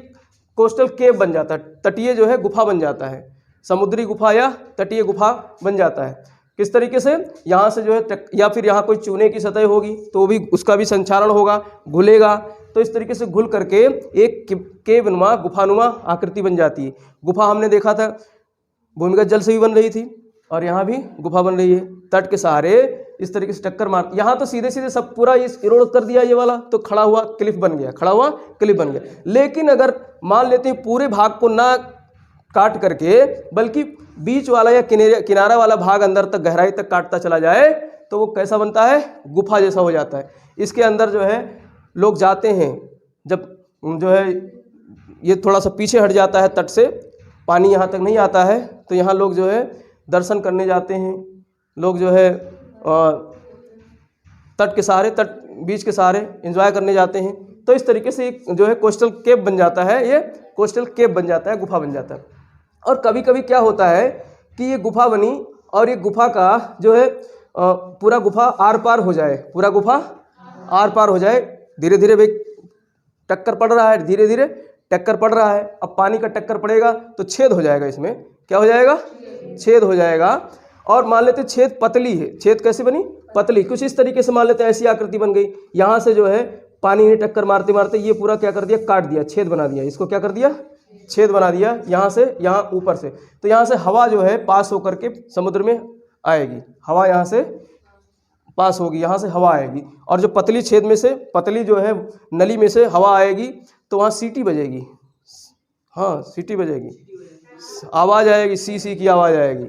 कोस्टल केव बन जाता है। तटीय जो है गुफा बन जाता है, समुद्री गुफा या तटीय गुफा बन जाता है। किस तरीके से, यहाँ से जो है या फिर यहाँ कोई चूने की सतह होगी तो भी उसका भी संचारण होगा, घुलेगा। तो इस तरीके से घुल करके एक केवनुमा, गुफानुमा आकृति बन जाती है। गुफा हमने देखा था भूमिगत जल से भी बन रही थी और यहाँ भी गुफा बन रही है तट के सहारे। इस तरीके से टक्कर मार, यहाँ तो सीधे सीधे सब पूरा इस इरोड कर दिया ये वाला, तो खड़ा हुआ क्लिफ बन गया, खड़ा हुआ क्लिफ बन गया। लेकिन अगर मान लेते हैं पूरे भाग को ना काट करके बल्कि बीच वाला या किनारा वाला भाग अंदर तक गहराई तक काटता चला जाए तो वो कैसा बनता है, गुफा जैसा हो जाता है। इसके अंदर जो है लोग जाते हैं, जब जो है ये थोड़ा सा पीछे हट जाता है तट से, पानी यहाँ तक नहीं आता है, तो यहाँ लोग जो है दर्शन करने जाते हैं। लोग जो है तट के सहारे, तट बीच के सहारे एंजॉय करने जाते हैं। तो इस तरीके से एक जो है कोस्टल केव बन जाता है, ये कोस्टल केव बन जाता है, गुफा बन जाता है। और कभी कभी क्या होता है कि ये गुफा बनी और ये गुफा का जो है पूरा गुफा आर पार हो जाए, पूरा गुफा आर पार हो जाए। धीरे धीरे भाई टक्कर पड़ रहा है, धीरे धीरे टक्कर पड़ रहा है। अब पानी का टक्कर पड़ेगा तो छेद हो जाएगा, इसमें क्या हो जाएगा, छेद हो जाएगा। और मान लेते छेद पतली है, छेद कैसे बनी, पतली, कुछ इस तरीके से मान लेते हैं ऐसी आकृति बन गई। यहाँ से जो है पानी ने टक्कर मारते मारते ये पूरा क्या कर दिया, काट दिया, छेद बना दिया। इसको क्या कर दिया, छेद बना दिया, यहाँ से यहाँ ऊपर से। तो यहाँ से हवा जो है पास होकर के समुद्र में आएगी, हवा यहाँ से पास होगी, यहाँ से हवा आएगी। और जो पतली छेद में से, पतली जो है नली में से हवा आएगी तो वहाँ सीटी बजेगी, हाँ सीटी बजेगी, आवाज़ आएगी, सी की आवाज़ आएगी,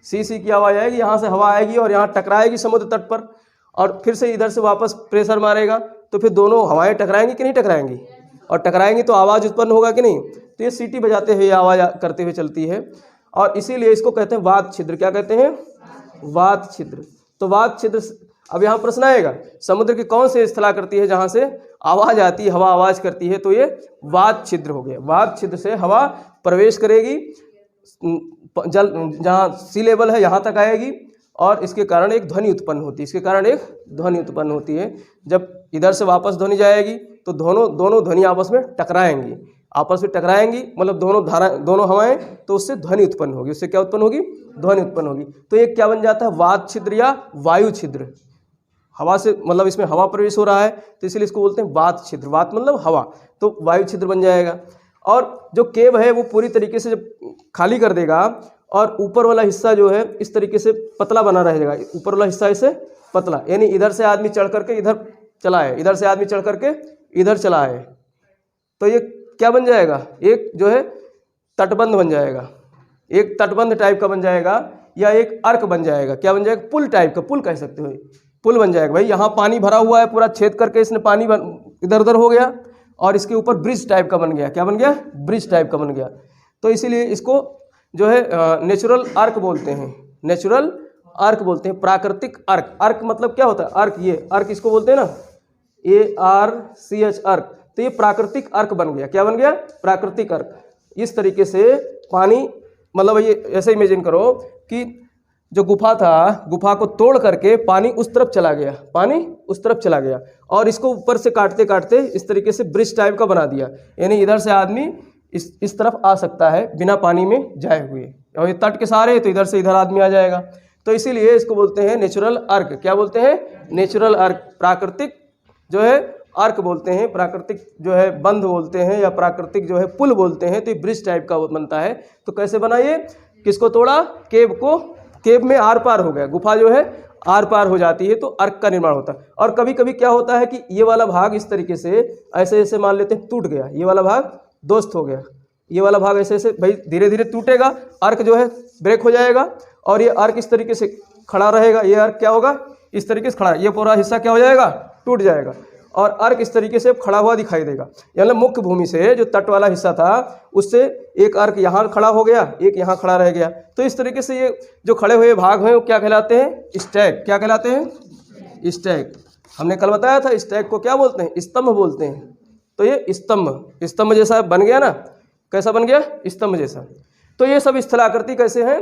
सी की आवाज़ आएगी। यहाँ से हवा आएगी और यहाँ टकराएगी समुद्र तट पर, और फिर से इधर से वापस प्रेशर मारेगा तो फिर दोनों हवाएं टकराएंगी कि नहीं टकराएंगी, और टकराएंगी तो आवाज़ उत्पन्न होगा कि नहीं। तो ये सीटी बजाते हुए आवाज़ करते हुए चलती है, और इसीलिए इसको कहते हैं वात छिद्र। क्या कहते हैं, वात छिद्र। तो वात छिद्र, अब यहाँ प्रश्न आएगा समुद्र की कौन सी स्थलाकृति है जहाँ से आवाज़ आती है, हवा आवाज़ करती है, तो ये वात छिद्र हो गया। वात छिद्र से हवा प्रवेश करेगी, जल जहाँ सी लेवल है यहाँ तक आएगी, और इसके कारण एक ध्वनि उत्पन्न होती है, इसके कारण एक ध्वनि उत्पन्न होती है। जब इधर से वापस ध्वनि जाएगी तो दोनों ध्वनि आपस में टकराएंगी, आपस में टकराएंगी, मतलब दोनों हवाएं, तो उससे ध्वनि उत्पन्न होगी। उससे क्या उत्पन्न होगी? ध्वनि उत्पन्न होगी। तो ये क्या बन जाता है? वात छिद्र या वायु छिद्र। हवा से मतलब इसमें हवा प्रवेश हो रहा है तो इसलिए इसको बोलते हैं वात छिद्र। वात मतलब हवा, तो वायु छिद्र बन जाएगा। और जो केव है वो पूरी तरीके से जब खाली कर देगा और ऊपर वाला हिस्सा जो है इस तरीके से पतला बना रहेगा। ऊपर वाला हिस्सा इसे पतला, यानी इधर से आदमी चढ़ करके इधर चला है, इधर से आदमी चढ़ करके इधर चला है, तो ये क्या बन जाएगा? एक जो है तटबंध बन जाएगा, एक तटबंध टाइप का बन जाएगा या एक अर्क बन जाएगा। क्या बन जाएगा? पुल टाइप का, पुल कह सकते हो, पुल बन जाएगा। भाई यहाँ पानी भरा हुआ है, पूरा छेद करके इसने पानी इधर उधर हो गया और इसके ऊपर ब्रिज टाइप का बन गया। क्या बन गया? ब्रिज टाइप का बन गया। तो इसीलिए इसको जो है नेचुरल अर्क बोलते हैं, नेचुरल अर्क बोलते हैं, प्राकृतिक अर्क। अर्क मतलब क्या होता है? अर्क, ये अर्क इसको बोलते हैं ना, ARCH अर्क। तो ये प्राकृतिक अर्क बन गया। क्या बन गया? प्राकृतिक अर्क। इस तरीके से पानी, मतलब ये ऐसे इमेजिन करो कि जो गुफा था, गुफा को तोड़ करके पानी उस तरफ चला गया, पानी उस तरफ चला गया और इसको ऊपर से काटते काटते इस तरीके से ब्रिज टाइप का बना दिया। यानी इधर से आदमी इस तरफ आ सकता है बिना पानी में जाए हुए, और ये तट के सहारे तो इधर से इधर आदमी आ जाएगा। तो इसीलिए इसको बोलते हैं नेचुरल अर्क। क्या बोलते हैं? नेचुरल अर्क, प्राकृतिक जो है अर्क बोलते हैं, प्राकृतिक जो है बंध बोलते हैं या प्राकृतिक जो है पुल बोलते हैं। तो ये ब्रिज टाइप का बनता है। तो कैसे बना ये? किसको तोड़ा? केव को। केव में आर पार हो गया, गुफा जो है आर पार हो जाती है तो अर्क का निर्माण होता है। और कभी कभी क्या होता है कि ये वाला भाग इस तरीके से ऐसे ऐसे मान लेते हैं टूट गया, ये वाला भाग दोस्त हो गया, ये वाला भाग ऐसे ऐसे भाई धीरे धीरे टूटेगा, अर्क जो है ब्रेक हो जाएगा और ये अर्क इस तरीके से खड़ा रहेगा। ये अर्क क्या होगा? इस तरीके से खड़ा, ये पूरा हिस्सा क्या हो जाएगा? टूट जाएगा और अर्क इस तरीके से खड़ा हुआ दिखाई देगा। यानी मुख्य भूमि से जो तट वाला हिस्सा था उससे एक अर्क यहाँ खड़ा हो गया, एक यहाँ खड़ा रह गया। तो इस तरीके से ये जो खड़े हुए भाग हैं वो क्या कहलाते हैं? स्टैग। क्या कहलाते हैं? स्टैग। हमने कल बताया था स्टैग को क्या बोलते हैं? स्तंभ बोलते हैं। तो ये स्तंभ जैसा बन गया ना। कैसा बन गया? स्तंभ जैसा। तो ये सब स्थलाकृति कैसे हैं?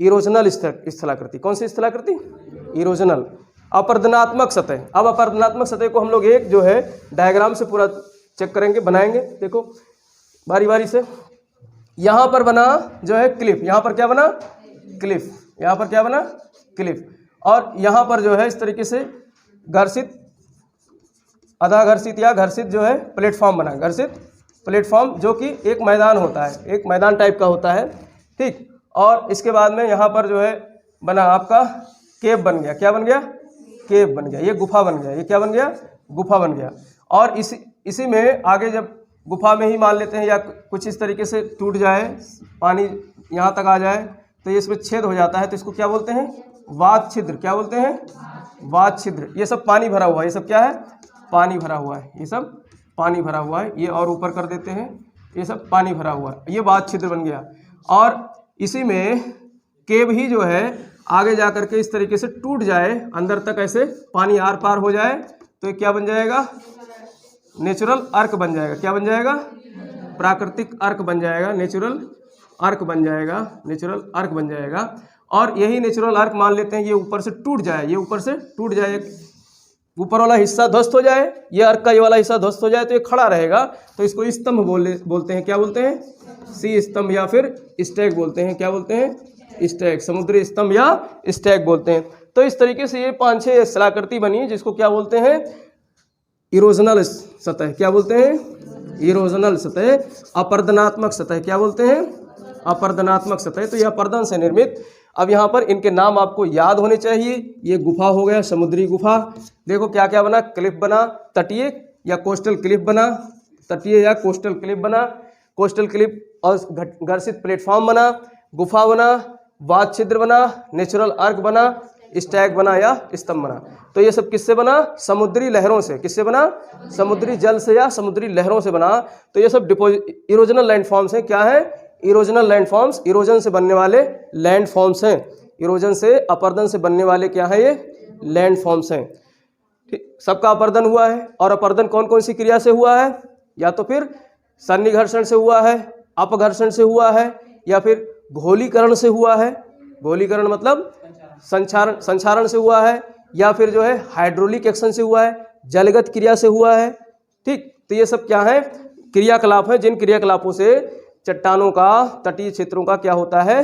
इरोजनल स्थलाकृति। कौन सी स्थलाकृति? इरोजनल, अपर्दनात्मक सतह। अब अपर्दनात्मक सतह को हम लोग एक जो है डायग्राम से पूरा चेक करेंगे, बनाएंगे। देखो बारी बारी से। यहाँ पर बना जो है क्लिफ, यहाँ पर क्या बना? क्लिफ। यहाँ पर क्या बना? क्लिफ। और यहाँ पर जो है इस तरीके से घर्षित, आधा घर्षित या घर्षित जो है प्लेटफॉर्म बना, घर्षित प्लेटफॉर्म, जो कि एक मैदान होता है, एक मैदान टाइप का होता है। ठीक। और इसके बाद में यहाँ पर जो है बना आपका केव बन गया। क्या बन गया? केव बन गया। ये गुफा बन गया। ये क्या बन गया? गुफा बन गया। और इसी में आगे जब गुफा में ही मान लेते हैं या कुछ इस तरीके से टूट जाए, पानी यहाँ तक आ जाए तो ये इसमें छेद हो जाता है, तो इसको क्या बोलते हैं? वात छिद्र। क्या बोलते हैं? वात छिद्र। ये सब पानी भरा हुआ है, ये सब क्या है? पानी भरा हुआ है, ये सब पानी भरा हुआ है। ये और ऊपर कर देते हैं, ये सब पानी भरा हुआ है, ये वात छिद्र बन गया। और इसी में केव ही जो है आगे जा करके इस तरीके से टूट जाए, अंदर तक ऐसे पानी आर पार हो जाए, तो ये क्या बन जाएगा? नेचुरल अर्क बन जाएगा। क्या बन जाएगा? प्राकृतिक अर्क बन जाएगा, नेचुरल अर्क बन जाएगा, नेचुरल अर्क बन जाएगा। और यही नेचुरल अर्क मान लेते हैं ये ऊपर से टूट जाए, ये ऊपर से टूट जाए, ऊपर वाला हिस्सा ध्वस्त हो जाए, ये अर्क का ये वाला हिस्सा ध्वस्त हो जाए तो ये खड़ा रहेगा, तो इसको स्तंभ बोलते हैं। क्या बोलते हैं? सी स्तंभ या फिर स्टैग बोलते हैं। क्या बोलते हैं? स्टैग, समुद्री स्तंभ या स्टैग बोलते हैं। तो इस तरीके से ये 5-6 स्थलाकृति बनी जिसको क्या बोलते हैं? इरोजनल सतह। क्या बोलते हैं? इरोजनल सतह, अपर्दनात्मक सतह। क्या बोलते हैं? अपर्दनात्मक सतह। तो यह अपर्दन से निर्मित। अब यहाँ पर इनके नाम आपको याद होने चाहिए। ये गुफा हो गया, समुद्री गुफा। देखो क्या क्या बना? क्लिफ बना, तटीय या कोस्टल क्लिफ बना, तटीय या कोस्टल क्लिफ बना, कोस्टल क्लिफ और घर्षित प्लेटफॉर्म बना, गुफा बना, वात छिद्र बना, नेचुरल अर्क बना, स्टैग बना या स्तंभ बना। तो ये सब किससे बना? समुद्री लहरों से। किससे बना? समुद्री जल से या समुद्री लहरों से बना। तो ये सब इरोजनल लैंडफॉर्म्स हैं। क्या है? इरोजनल लैंडफॉर्म्स, इरोजन से बनने वाले लैंडफॉर्म्स हैं। इरोजन से, अपर्दन से बनने वाले क्या है? ये लैंडफॉर्म्स हैं। ठीक, सबका अपर्दन हुआ है। और अपर्दन कौन कौन सी क्रिया से हुआ है? या तो फिर सन्निघर्षण से हुआ है, अपघर्षण से हुआ है, या फिर घोलीकरण से हुआ है। घोलीकरण मतलब संचारण से हुआ है, या फिर जो है हाइड्रोलिक एक्शन से हुआ है, जलगत क्रिया से हुआ है। ठीक, तो ये सब क्या है? क्रियाकलाप हैं जिन क्रियाकलापों से चट्टानों का, तटीय क्षेत्रों का क्या होता है,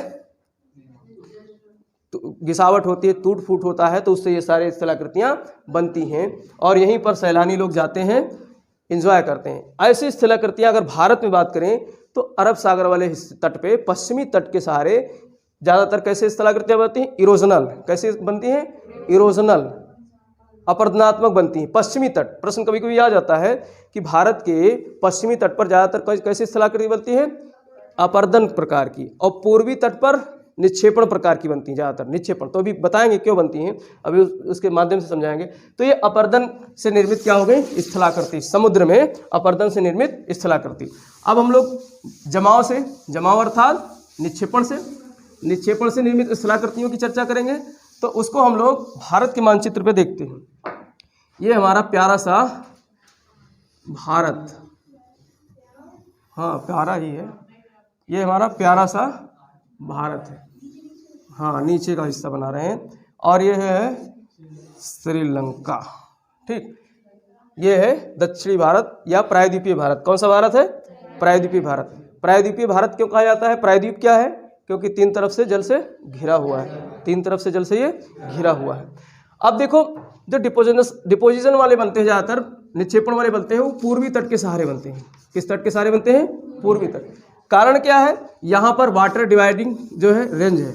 तो गिसावट होती है, टूट फूट होता है, तो उससे ये सारे स्थलाकृतियाँ बनती हैं और यहीं पर सैलानी लोग जाते हैं, एंजॉय करते हैं। ऐसी स्थलाकृतियाँ अगर भारत में बात करें तो अरब सागर वाले तट पे, पश्चिमी तट के सहारे ज़्यादातर कैसे स्थलाकृतियाँ बनती हैं, इरोजनल। कैसे बनती हैं, इरोजनल, अपरदनात्मक बनती हैं। पश्चिमी तट, प्रश्न कभी कभी आ जाता है कि भारत के पश्चिमी तट पर ज़्यादातर कैसी स्थलाकृति बनती है, अपरदन प्रकार की, और पूर्वी तट पर निक्षेपण प्रकार की बनती हैं ज़्यादातर, निक्षेपण। तो अभी बताएंगे क्यों बनती हैं, अभी उसके माध्यम से समझाएंगे। तो ये अपरदन से निर्मित क्या हो गई, स्थलाकृति, समुद्र में अपरदन से निर्मित स्थलाकृति। अब हम लोग जमाव से, जमाव अर्थात निक्षेपण से निर्मित स्थलाकृतियों की चर्चा करेंगे। तो उसको हम लोग भारत के मानचित्र पे देखते हैं। ये हमारा प्यारा सा भारत, हाँ प्यारा ही है, ये हमारा प्यारा सा भारत है, हाँ नीचे का हिस्सा बना रहे हैं। और ये है श्रीलंका, ठीक। ये है दक्षिणी भारत या प्रायद्वीपीय भारत। कौन सा भारत है, प्रायद्वीपीय भारत। प्रायद्वीपीय भारत क्यों कहा जाता है, प्रायद्वीप क्या है, क्योंकि तीन तरफ से जल से घिरा हुआ है, तीन तरफ से जल से ये घिरा हुआ है। अब देखो जो डिपोजिशन वाले बनते हैं, ज़्यादातर निक्षेपण वाले बनते हैं, वो पूर्वी तट के सहारे बनते हैं। किस तट के सहारे बनते हैं, पूर्वी तट। कारण क्या है, यहाँ पर वाटर डिवाइडिंग जो है रेंज है।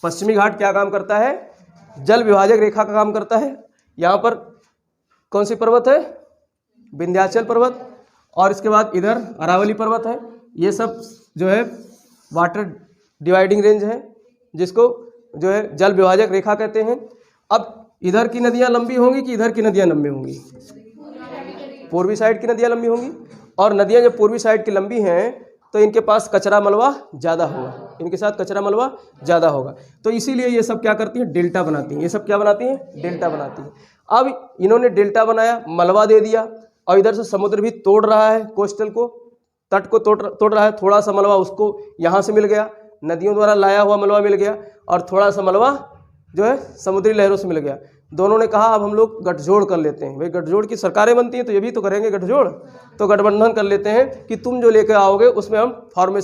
पश्चिमी घाट क्या काम करता है, जल विभाजक रेखा का काम करता है। यहाँ पर कौन सी पर्वत है, विंध्याचल पर्वत, और इसके बाद इधर अरावली पर्वत है। ये सब जो है वाटर डिवाइडिंग रेंज है, जिसको जो है जल विभाजक रेखा कहते हैं। अब इधर की नदियाँ लंबी होंगी कि इधर की नदियाँ लंबी होंगी, पूर्वी साइड की नदियाँ लंबी होंगी। और नदियाँ जब पूर्वी साइड की लंबी हैं तो इनके पास कचरा मलबा ज़्यादा होगा, इनके साथ कचरा मलबा ज़्यादा होगा। तो इसीलिए ये सब क्या करती हैं, डेल्टा बनाती हैं। ये सब क्या बनाती हैं, डेल्टा बनाती हैं। अब इन्होंने डेल्टा बनाया, मलबा दे दिया, और इधर से समुद्र भी तोड़ रहा है, कोस्टल को, तट को तोड़ रहा है। थोड़ा सा मलबा उसको यहाँ से मिल गया, नदियों द्वारा लाया हुआ मलबा मिल गया, और थोड़ा सा मलबा जो है समुद्री लहरों से मिल गया। दोनों ने कहा अब हम लोग गठजोड़ कर लेते हैं। भाई गठजोड़ की सरकारें बनती हैं तो ये भी तो करेंगे गठजोड़, तो गठबंधन कर लेते हैं कि तुम जो लेकर आओगे उसमें हम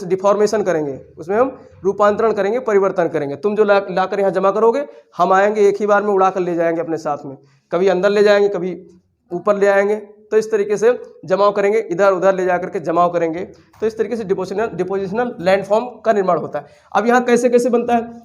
डिफॉर्मेशन करेंगे, उसमें हम रूपांतरण करेंगे, परिवर्तन करेंगे। तुम जो लाकर यहाँ जमा करोगे, हम आएंगे एक ही बार में उड़ा कर ले जाएंगे अपने साथ में, कभी अंदर ले जाएंगे, कभी ऊपर ले आएंगे। तो इस तरीके से जमाव करेंगे, इधर उधर ले जा करके जमाव करेंगे। तो इस तरीके से डिपोजिशनल लैंडफॉर्म का निर्माण होता है। अब यहाँ कैसे कैसे बनता है,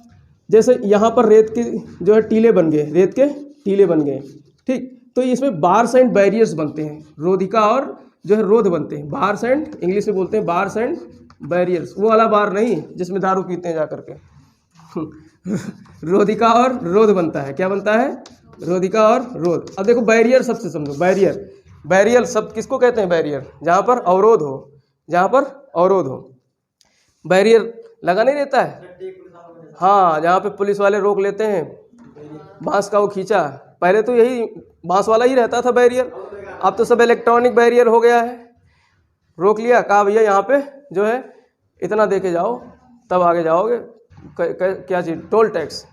जैसे यहाँ पर रेत के जो है टीले बन गए, रेत के टीले बन गए, ठीक। तो इसमें बार्स एंड बैरियर्स बनते हैं, रोधिका और जो है रोध बनते हैं। बार्स एंड, इंग्लिश में बोलते हैं बार्स एंड बैरियर्स, वो वाला बार नहीं जिसमें दारू पीते हैं जा करके रोधिका और रोध बनता है। क्या बनता है, रोधिका और रोध। अब देखो बैरियर सबसे समझो, बैरियर, बैरियर शब्द किसको कहते हैं, बैरियर जहाँ पर अवरोध हो, जहाँ पर अवरोध हो। बैरियर लगा नहीं रहता है, हाँ, जहाँ पे पुलिस वाले रोक लेते हैं, बांस का वो खींचा, पहले तो यही बांस वाला ही रहता था बैरियर, अब तो सब इलेक्ट्रॉनिक बैरियर हो गया है। रोक लिया, कहा भैया यहाँ पे जो है इतना दे के जाओ तब आगे जाओगे, क्या चीज़, टोल टैक्स।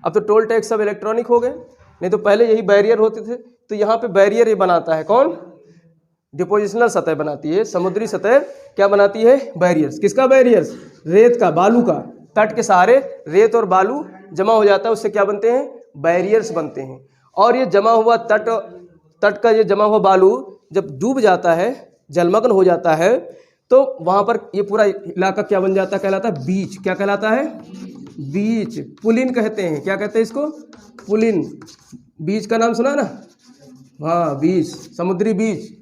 अब तो टोल टैक्स सब इलेक्ट्रॉनिक हो गए, नहीं तो पहले यही बैरियर होते थे। तो यहाँ पे बैरियर ये बनाता है कौन, डिपोजिशनल सतह बनाती है, समुद्री सतह क्या बनाती है, बैरियर्स। किसका बैरियर्स, रेत का, बालू का। तट के सहारे रेत और बालू जमा हो जाता है, उससे क्या बनते हैं, बैरियर्स बनते हैं। और ये जमा हुआ तट का ये जमा हुआ बालू जब डूब जाता है, जलमग्न हो जाता है, तो वहाँ पर ये पूरा इलाका क्या बन जाता है, कहलाता है बीच। क्या कहलाता है, बीच, पुलिन कहते हैं। क्या कहते हैं इसको, पुलिन। बीच का नाम सुना ना, हाँ बीच, समुद्री बीच,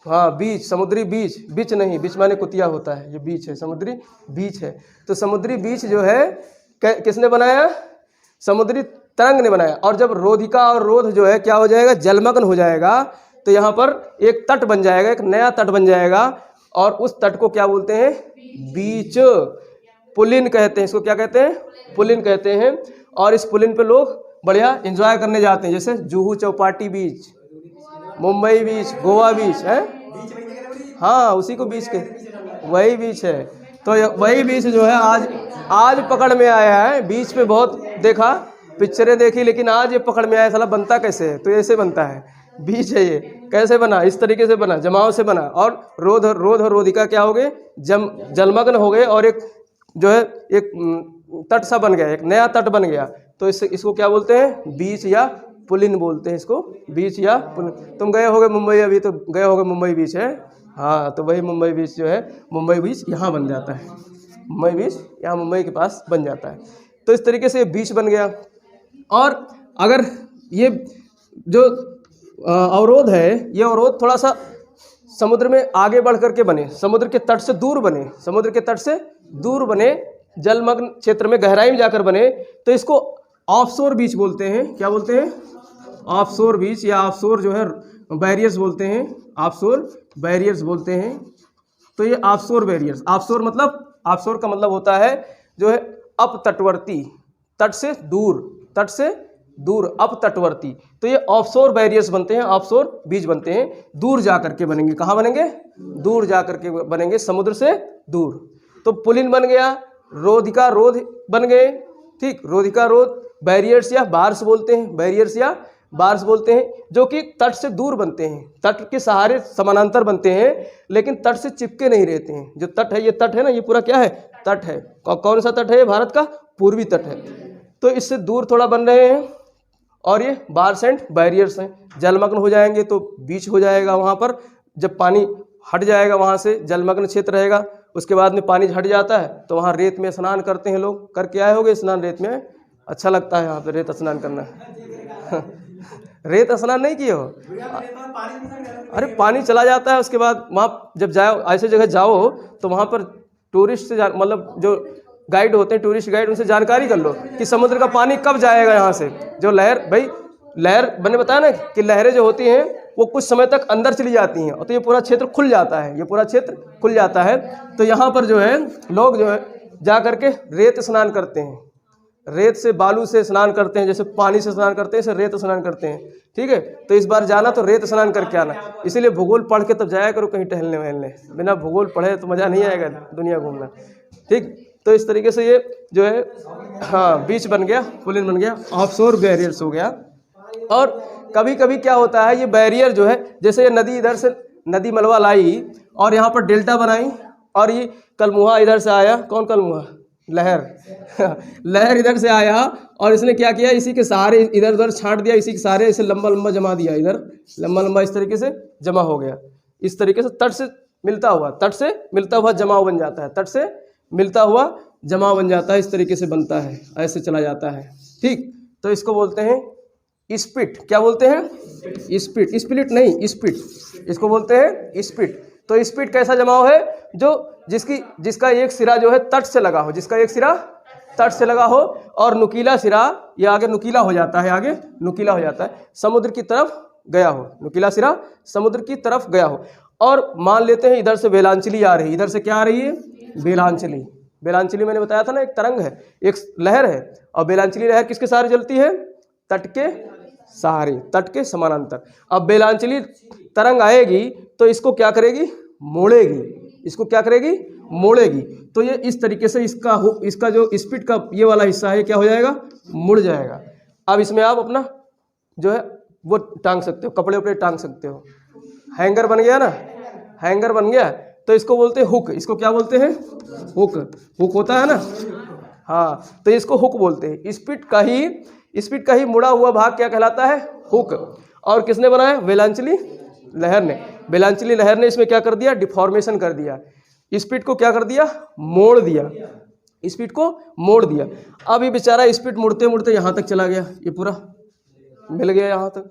हाँ बीच, समुद्री बीच, बीच नहीं, बीच माने कुतिया होता है, ये बीच है, समुद्री बीच है। तो समुद्री बीच जो है किसने बनाया, समुद्री तरंग ने बनाया। और जब रोधिका और रोध जो है क्या हो जाएगा, जलमग्न हो जाएगा, तो यहाँ पर एक तट बन जाएगा, एक नया तट बन जाएगा, और उस तट को क्या बोलते हैं, बीच, पुलिन कहते हैं। इसको क्या कहते हैं, पुलिन कहते हैं। और इस पुलिन पे लोग बढ़िया एंजॉय करने जाते हैं, जैसे जुहू चौपाटी बीच, मुंबई बीच, गोवा बीच है, हाँ उसी को बीच के, वही बीच है। तो वही बीच जो है आज पकड़ में आया है। बीच पे बहुत देखा, पिक्चरें देखी, लेकिन आज ये पकड़ में आया, साला बनता कैसे है, तो ऐसे बनता है। बीच है ये। कैसे बना? इस तरीके से बना, जमाव से बना। और रोध और रोधिका क्या हो गए? जलमग्न हो गए और एक जो है एक तट सा बन गया, एक नया तट बन गया। तो इसको क्या बोलते हैं? बीच या पुलिन बोलते हैं इसको, बीच या पुलिन। तुम गए होगे मुंबई, अभी तो गए होगे मुंबई बीच है। हाँ, तो वही मुंबई बीच जो है, मुंबई बीच यहाँ बन जाता है। मुंबई बीच यहाँ मुंबई के पास बन जाता है। तो इस तरीके से ये बीच बन गया। और अगर ये जो अवरोध है, ये अवरोध थोड़ा सा समुद्र में आगे बढ़ करके बने, समुद्र के तट से दूर बने, समुद्र के तट से दूर बने, जलमग्न क्षेत्र में गहराई में जाकर बने, तो इसको ऑफशोर बीच बोलते हैं। क्या बोलते हैं? ऑफशोर बीच या ऑफशोर जो है बैरियर्स बोलते हैं, ऑफशोर बैरियर्स बोलते हैं। तो ये ऑफशोर बैरियर्स, ऑफशोर मतलब, ऑफशोर का मतलब होता है जो है अपतटवर्ती, तट से दूर, तट से दूर, अपतटवर्ती। तो ये ऑफशोर बैरियर्स बनते हैं, ऑफशोर बीच बनते हैं, दूर जा करके बनेंगे। कहाँ बनेंगे? दूर जा करके बनेंगे, समुद्र से दूर। तो पुलिन बन गया, रोधिका रोध बन गए, ठीक, रोधिका रोध। बैरियर्स या बार्स बोलते हैं, बैरियर्स या बार्स बोलते हैं, जो कि तट से दूर बनते हैं, तट के सहारे समानांतर बनते हैं, लेकिन तट से चिपके नहीं रहते हैं। जो तट है, ये तट है ना, ये पूरा क्या है? तट है। कौन सा तट है? ये भारत का पूर्वी तट है। तो इससे दूर थोड़ा बन रहे हैं। और ये बार्स एंड बैरियर्स हैं। जलमग्न हो जाएंगे तो बीच हो जाएगा वहाँ पर। जब पानी हट जाएगा वहाँ से, जलमग्न क्षेत्र रहेगा, उसके बाद में पानी हट जाता है, तो वहाँ रेत में स्नान करते हैं लोग। करके आए होंगे स्नान रेत में? अच्छा लगता है यहाँ पे रेत स्नान करना। रेत स्नान नहीं किए हो? अरे पानी चला जाता है, उसके बाद वहाँ जब जाओ, ऐसे जगह जाओ, तो वहाँ पर टूरिस्ट से मतलब जो गाइड होते हैं, टूरिस्ट गाइड, उनसे जानकारी कर लो कि समुद्र का पानी कब जाएगा यहाँ से। जो लहर, भाई लहर मैंने बताया ना कि लहरें जो होती हैं वो कुछ समय तक अंदर चली जाती हैं, और तो ये पूरा क्षेत्र खुल जाता है, ये पूरा क्षेत्र खुल जाता है। तो यहाँ पर जो है लोग जो है जा करके रेत स्नान करते हैं, रेत से, बालू से स्नान करते हैं, जैसे पानी से स्नान करते हैं, ऐसे रेत स्नान करते हैं। ठीक है, तो इस बार जाना तो रेत स्नान करके आना। इसीलिए भूगोल पढ़ के तब जाया करो कहीं टहलने वहलने, बिना भूगोल पढ़े तो मज़ा नहीं आएगा दुनिया घूमना। ठीक, तो इस तरीके से ये जो है, हाँ, बीच बन गया, पुलिन बन गया, ऑफशोर बैरियर्स हो गया। और कभी कभी क्या होता है, ये बैरियर जो है, जैसे ये नदी इधर से, नदी मलवा लाई और यहाँ पर डेल्टा बनाई, और ये कलमुहा इधर से आया। कौन कलमुहा? लहर। लहर इधर से आया और इसने क्या किया, इसी के सहारे इधर उधर छांट दिया, इसी के सहारे इसे लंबा लंबा जमा दिया, इधर लंबा लंबा इस तरीके से जमा हो गया। इस तरीके से तट से मिलता हुआ, तट से मिलता हुआ जमाव बन जाता है, तट से मिलता हुआ जमाव बन जाता है, इस तरीके से बनता है, ऐसे चला जाता है। ठीक, तो इसको बोलते हैं स्पिट। क्या बोलते हैं? स्पिट, स्प्लिट नहीं, स्पिट, इसको बोलते हैं स्पिट। तो स्पिट कैसा जमाव है? जो जिसका एक सिरा जो है तट से लगा हो, जिसका एक सिरा तट से लगा हो और नुकीला सिरा ये आगे नुकीला हो जाता है, आगे नुकीला हो जाता है, समुद्र की तरफ गया हो, नुकीला सिरा समुद्र की तरफ गया हो। और मान लेते हैं इधर से बेलांचली आ रही है, इधर से क्या आ रही है? बेलांचली। बेलांचली मैंने बताया था ना, एक तरंग है, एक लहर है, और बेलांचली लहर किसके सहारे चलती है? तट के सहारे, तट के समानांतर। अब बेलांचली तरंग आएगी तो इसको क्या करेगी? मोड़ेगी। इसको क्या करेगी? मोड़ेगी। तो ये इस तरीके से इसका जो स्पिट का ये वाला हिस्सा है क्या हो जाएगा? मुड़ जाएगा। अब इसमें आप अपना जो है वो टांग सकते हो, कपड़े उपड़े टांग सकते हो। हैंगर बन गया ना, हैंगर बन गया, तो इसको बोलते हैं हुक। इसको क्या बोलते हैं? हुक। हुक होता है ना, हाँ, तो इसको हुक बोलते हैं। स्पिट का ही मुड़ा हुआ भाग क्या कहलाता है? हुक। और किसने बनाया? बेलांचली लहर ने। बेलांचली लहर ने इसमें क्या कर दिया? डिफॉर्मेशन कर दिया। स्पिट को क्या कर दिया? मोड़ दिया। स्पिट को मोड़ दिया। अब ये बेचारा स्पिट मुड़ते मुड़ते यहाँ तक चला गया, ये पूरा मिल गया, यहाँ तक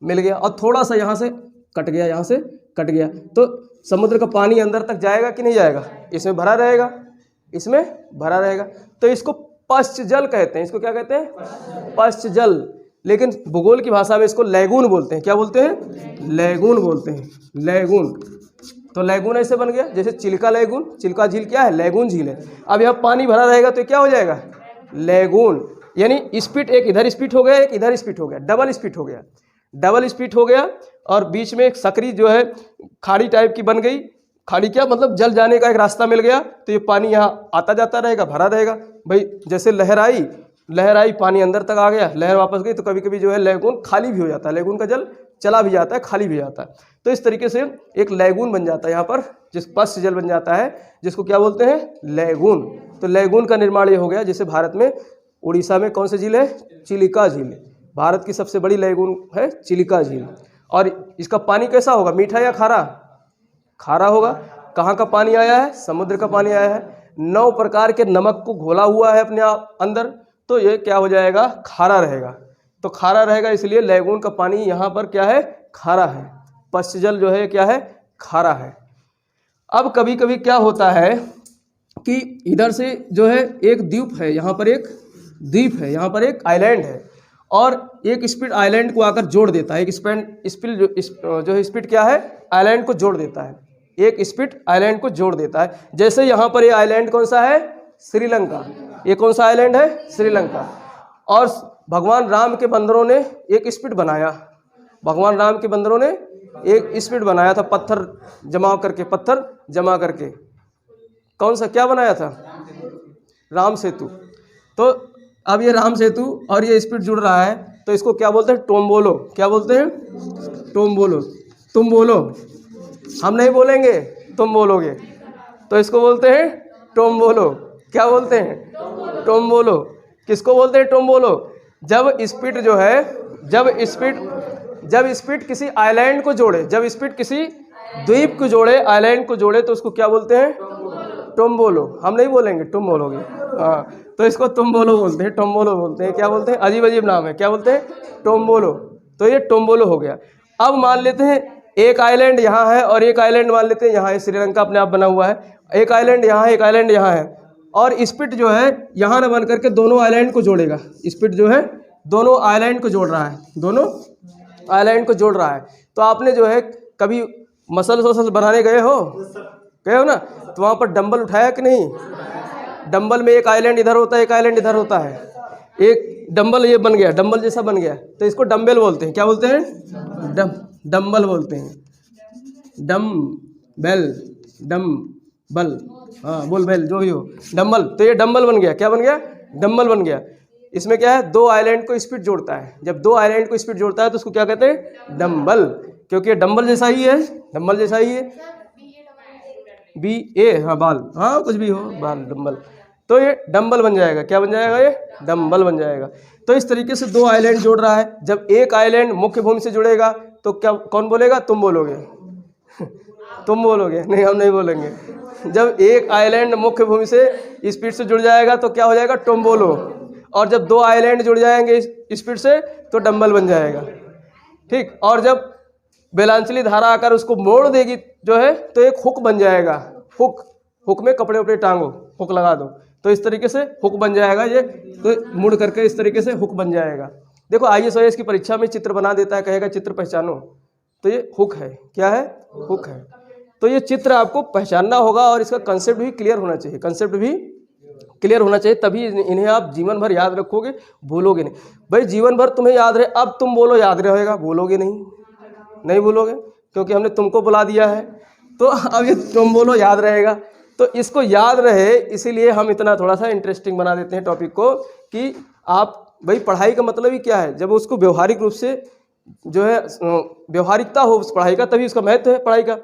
मिल गया, और थोड़ा सा यहाँ से कट गया, यहाँ से कट गया, तो समुद्र का पानी अंदर तक जाएगा कि नहीं जाएगा? इसमें भरा रहेगा, इसमें भरा रहेगा। तो इसको पश्च जल कहते हैं। इसको क्या कहते हैं? पश्च जल। लेकिन भूगोल की भाषा में इसको लैगून बोलते हैं। क्या बोलते हैं? लैगून बोलते हैं, लैगून। तो लैगून ऐसे बन गया जैसे चिल्का लैगून। चिल्का झील क्या है? लैगून झील है। अब यहाँ पानी भरा रहेगा तो क्या हो जाएगा? लैगून। यानी स्पिट, एक इधर स्पिट हो गया, एक इधर स्पिट हो गया, डबल स्पिट हो गया, डबल स्पिट हो गया। और बीच में एक सकरी जो है खाड़ी टाइप की बन गई। खाड़ी क्या मतलब? जल जाने का एक रास्ता मिल गया, तो ये पानी यहाँ आता जाता रहेगा, भरा रहेगा। भाई जैसे लहर आई, पानी अंदर तक आ गया, लहर वापस गई, तो कभी कभी जो है लैगून खाली भी हो जाता है, लैगून का जल चला भी जाता है, खाली भी जाता है। तो इस तरीके से एक लैगून बन जाता है यहाँ पर, जिस पश्च जल बन जाता है, जिसको क्या बोलते हैं, लैगून। तो लैगून का निर्माण ये हो गया। जैसे भारत में उड़ीसा में कौन सी झील है, चिलिका झील। भारत की सबसे बड़ी लैगून है चिलिका झील। और इसका पानी कैसा होगा, मीठा या खारा? खारा होगा। कहाँ का पानी आया है, समुद्र का पानी आया है। 9 प्रकार के नमक को घोला हुआ है अपने अंदर, तो ये क्या हो जाएगा, खारा रहेगा। तो खारा रहेगा, इसलिए लैगून का पानी यहाँ पर क्या है, खारा है। पश्च जल जो है क्या है, खारा है। अब कभी कभी क्या होता है कि इधर से जो है एक द्वीप है, यहाँ पर एक द्वीप है, यहाँ पर एक आइलैंड है, और एक स्पीड आइलैंड को आकर जोड़ देता है। एक स्पीड जो है स्पीड क्या है, आइलैंड को जोड़ देता है। एक स्पीड आइलैंड को जोड़ देता है। जैसे यहाँ पर ये आइलैंड कौन सा है, श्रीलंका। ये कौन सा आइलैंड है, श्रीलंका। और भगवान राम के बंदरों ने एक स्पीड बनाया। भगवान राम के बंदरों ने एक स्पीड बनाया था, पत्थर जमा करके। कौन सा, क्या बनाया था, राम सेतु। तो अब ये राम सेतु और ये स्पीड जुड़ रहा है, तो इसको क्या बोलते हैं, टोम्बोलो। क्या बोलते हैं, टोम्बोलो। तुम बोलो, हम नहीं बोलेंगे, तुम बोलोगे, तो इसको बोलते हैं टोम्बोलो। क्या बोलते हैं, टोम्बोलो। किसको बोलते हैं, टोम्बोलो? जब स्पीड जो है, जब स्पीड किसी आइलैंड को जोड़े, जब स्पीड किसी द्वीप को जोड़े, आइलैंड को जोड़े, तो उसको क्या बोलते हैं, टोम्बोलो। हम नहीं बोलेंगे, तुम बोलोगे। हाँ, तो इसको तुम बोलो बोलते हैं, टोम्बोलो बोलते हैं। क्या बोलते हैं, अजीब अजीब नाम है, क्या बोलते हैं, टोम्बोलो। तो ये टोम्बोलो हो गया। अब मान लेते हैं एक आइलैंड यहाँ है और एक आइलैंड मान लेते हैं यहाँ है, श्रीलंका अपने आप बना हुआ है। एक आइलैंड यहाँ है, एक आइलैंड यहाँ है, और स्पीड जो है यहाँ न बन करके दोनों आइलैंड को जोड़ेगा। स्पीड जो है दोनों आइलैंड को जोड़ रहा है, दोनों आइलैंड को जोड़ रहा है। तो आपने जो है कभी मसल बनाने गए हो ना, तो वहाँ पर डंबल उठाया कि नहीं? डंबल में एक आइलैंड इधर होता है, एक आइलैंड इधर होता है। एक डंबल ये बन गया, डंबल जैसा बन गया, तो इसको डंबल बोलते हैं। क्या बोलते हैं, डंबल बोलते हैं। डंबल, हाँ बोल बेल, जो भी हो, डंबल। तो ये डंबल बन गया। क्या बन गया, डंबल बन गया। इसमें क्या है, 2 आइलैंड को स्पीड जोड़ता है। जब 2 आइलैंड को स्पीड जोड़ता है तो उसको क्या कहते हैं, डंबल। क्योंकि ये डंबल जैसा ही है, डंबल जैसा ही है। BA, हाँ बाल, हाँ कुछ भी हो, बाल, डंबल। तो ये डंबल बन जाएगा। क्या बन जाएगा, ये डंबल बन जाएगा। तो इस तरीके से 2 आइलैंड जोड़ रहा है। जब एक आइलैंड मुख्य भूमि से जुड़ेगा तो क्या, कौन बोलेगा, तुम बोलोगे। तुम बोलोगे, नहीं हम नहीं बोलेंगे। जब एक आइलैंड मुख्य भूमि से स्पीड से जुड़ जाएगा तो क्या हो जाएगा, टोम्बोलो। और जब 2 आइलैंड जुड़ जाएंगे स्पीड से तो डंबल बन जाएगा। ठीक। और जब बेलांचली धारा आकर उसको मोड़ देगी जो है, तो एक हुक बन जाएगा। हुक में कपड़े उपड़े टांगो, हुक लगा दो, तो इस तरीके से हुक बन जाएगा। ये तो मुड़ करके इस तरीके से हुक बन जाएगा। देखो IAS की परीक्षा में चित्र बना देता है, कहेगा चित्र पहचानो, तो ये हुक है। क्या है, हुक है। तो ये चित्र आपको पहचानना होगा और इसका कंसेप्ट भी क्लियर होना चाहिए, कंसेप्ट भी क्लियर होना चाहिए, तभी इन्हें आप जीवन भर याद रखोगे, भूलोगे नहीं। भाई जीवन भर तुम्हें याद रहे, अब तुम बोलो याद रहेगा, भूलोगे नहीं भूलोगे, क्योंकि हमने तुमको बुला दिया है। तो अब ये तुम बोलो याद रहेगा। तो इसको याद रहे, इसीलिए हम इतना थोड़ा सा इंटरेस्टिंग बना देते हैं टॉपिक को, कि आप भाई पढ़ाई का मतलब ही क्या है, जब उसको व्यवहारिक रूप से जो है व्यवहारिकता हो उस पढ़ाई का, तभी उसका महत्व है पढ़ाई का।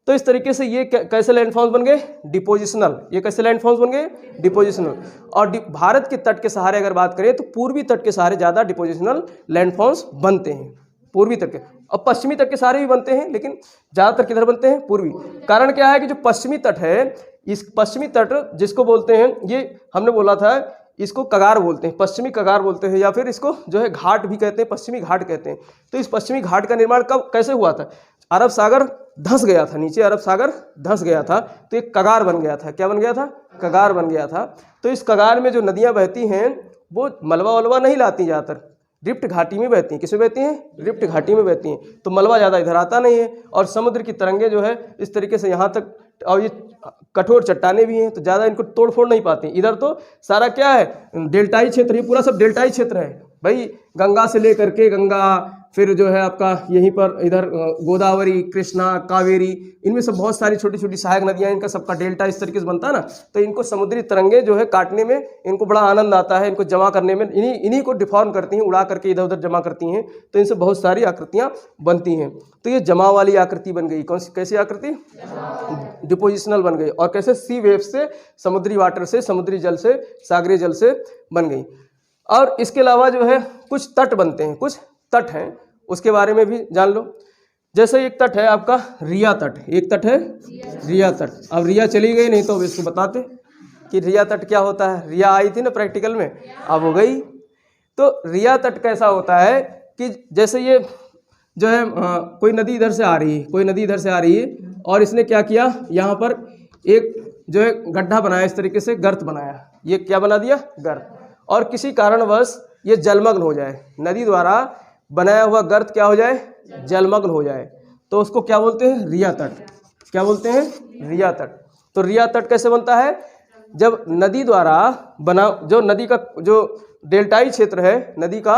तो इस तरीके से ये कैसे लैंड फॉर्म्स बन गए, डिपोजिशनल। ये कैसे लैंड फॉर्म्स बन गए, डिपोजिशनल। और भारत के तट के सहारे अगर बात करें तो पूर्वी तट के सहारे ज़्यादा डिपोजिशनल लैंड फॉर्म्स बनते हैं, पूर्वी तट के। और पश्चिमी तट के सहारे भी बनते हैं, लेकिन ज़्यादातर किधर बनते हैं, पूर्वी। कारण क्या है कि जो पश्चिमी तट है, इस पश्चिमी तट जिसको बोलते हैं, ये हमने बोला था, इसको कगार बोलते हैं, पश्चिमी कगार बोलते हैं, या फिर इसको जो है घाट भी कहते हैं, पश्चिमी घाट कहते हैं। तो इस पश्चिमी घाट का निर्माण कब कैसे हुआ था, अरब सागर धंस गया था, नीचे अरब सागर धंस गया था, तो एक कगार बन गया था। क्या बन गया था, कगार बन गया था। तो इस कगार में जो नदियाँ बहती हैं वो मलबा वलबा नहीं लाती, ज़्यादातर रिफ्ट घाटी में बहती हैं। किसमें बहती हैं, रिफ्ट घाटी में बहती हैं। तो मलबा ज़्यादा इधर आता नहीं है, और समुद्र की तरंगे जो है इस तरीके से यहाँ तक, और ये कठोर चट्टाने भी हैं, तो ज़्यादा इनको तोड़ फोड़ नहीं पाती। इधर तो सारा क्या है, डेल्टाई क्षेत्र, ये पूरा सब डेल्टाई क्षेत्र है भाई। गंगा से लेकर के, गंगा फिर जो है आपका यहीं पर इधर गोदावरी, कृष्णा, कावेरी, इनमें सब बहुत सारी छोटी छोटी सहायक नदियाँ, इनका सबका डेल्टा इस तरीके से बनता है ना। तो इनको समुद्री तरंगे जो है काटने में इनको बड़ा आनंद आता है, इनको जमा करने में, इन्हीं को डिफॉर्म करती हैं, उड़ा करके इधर उधर जमा करती हैं। तो इनसे बहुत सारी आकृतियाँ बनती हैं। तो ये जमा वाली आकृति बन गई। कौन सी, कैसी आकृति? डिपोजिशनल बन गई। और कैसे? सी वेव से, समुद्री वाटर से, समुद्री जल से, सागरीय जल से बन गई। और इसके अलावा जो है कुछ तट बनते हैं, कुछ तट हैं, उसके बारे में भी जान लो। जैसे एक तट है आपका रिया तट, एक तट है रिया तट। अब रिया चली गई, नहीं तो अब इसको बताते कि रिया तट क्या होता है। रिया आई थी ना प्रैक्टिकल में, अब हो गई। तो रिया तट कैसा होता है कि जैसे ये जो है कोई नदी इधर से आ रही है, कोई नदी इधर से आ रही है, और इसने क्या किया, यहाँ पर एक जो है गड्ढा बनाया, इस तरीके से गर्त बनाया। ये क्या बना दिया? गर्त। और किसी कारणवश ये जलमग्न हो जाए, नदी द्वारा बनाया हुआ गर्त क्या हो जाए? जलमग्न हो जाए, तो उसको क्या बोलते हैं? रिया तट। क्या बोलते हैं? रिया तट। तो रिया तट कैसे बनता है? जब नदी द्वारा बना, जो नदी का जो डेल्टाई क्षेत्र है, नदी का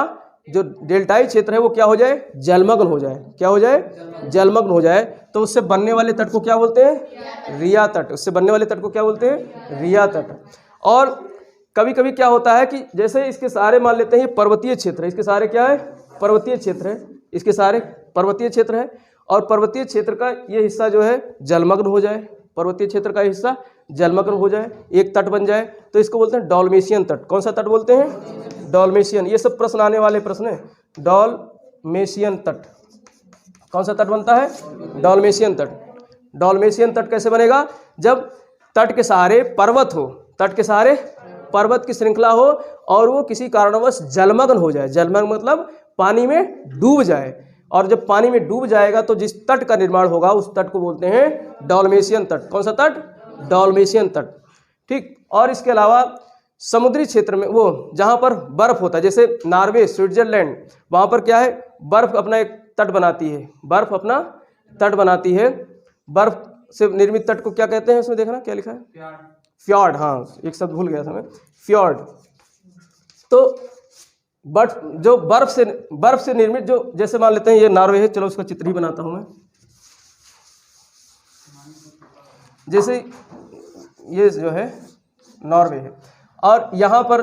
जो डेल्टाई क्षेत्र है वो क्या हो जाए? जलमग्न हो जाए। क्या हो जाए? जलमग्न हो जाए। तो उससे बनने वाले तट को क्या बोलते हैं? रिया तट। उससे बनने वाले तट को क्या बोलते हैं? रिया तट। और कभी कभी क्या होता है कि जैसे इसके सारे मान लेते हैं पर्वतीय क्षेत्र है, इसके सारे क्या है? पर्वतीय क्षेत्र है, इसके सारे पर्वतीय क्षेत्र है। और पर्वतीय क्षेत्र का ये हिस्सा जो है जलमग्न हो जाए, पर्वतीय क्षेत्र का हिस्सा जलमग्न हो जाए, एक तट बन जाए, तो इसको बोलते हैं डॉल्मेशियन तट। कौन सा तट बोलते हैं? डॉल्मेशियन। ये सब प्रश्न आने वाले प्रश्न है। डॉल्मेशियन तट। कौन सा तट बनता है? डॉल्मेशियन तट। डॉल्मेशियन तट कैसे बनेगा? जब तट के सहारे पर्वत हो, तट के सहारे पर्वत की श्रृंखला हो और वो किसी कारणवश जलमग्न हो जाए। जलमग्न मतलब पानी में डूब जाए। और जब पानी में डूब जाएगा तो जिस तट का निर्माण होगा उस तट को बोलते हैं डॉल्मेशियन तट। कौन सा तट? डॉल्मेशियन तट। ठीक। और इसके अलावा समुद्री क्षेत्र में, वो जहाँ पर बर्फ होता है, जैसे नॉर्वे, स्विट्जरलैंड, वहाँ पर क्या है? बर्फ अपना एक तट बनाती है, बर्फ अपना तट बनाती है। बर्फ से निर्मित तट को क्या कहते हैं? उसमें देखना क्या लिखा है? फ्यॉर्ड। हाँ, एक शब्द भूल गया था मैं, फ्यॉर्ड। तो बर्फ से निर्मित जो, जैसे मान लेते हैं ये नॉर्वे है, चलो उसका चित्र ही बनाता हूं मैं। जैसे ये जो है नॉर्वे है, और यहाँ पर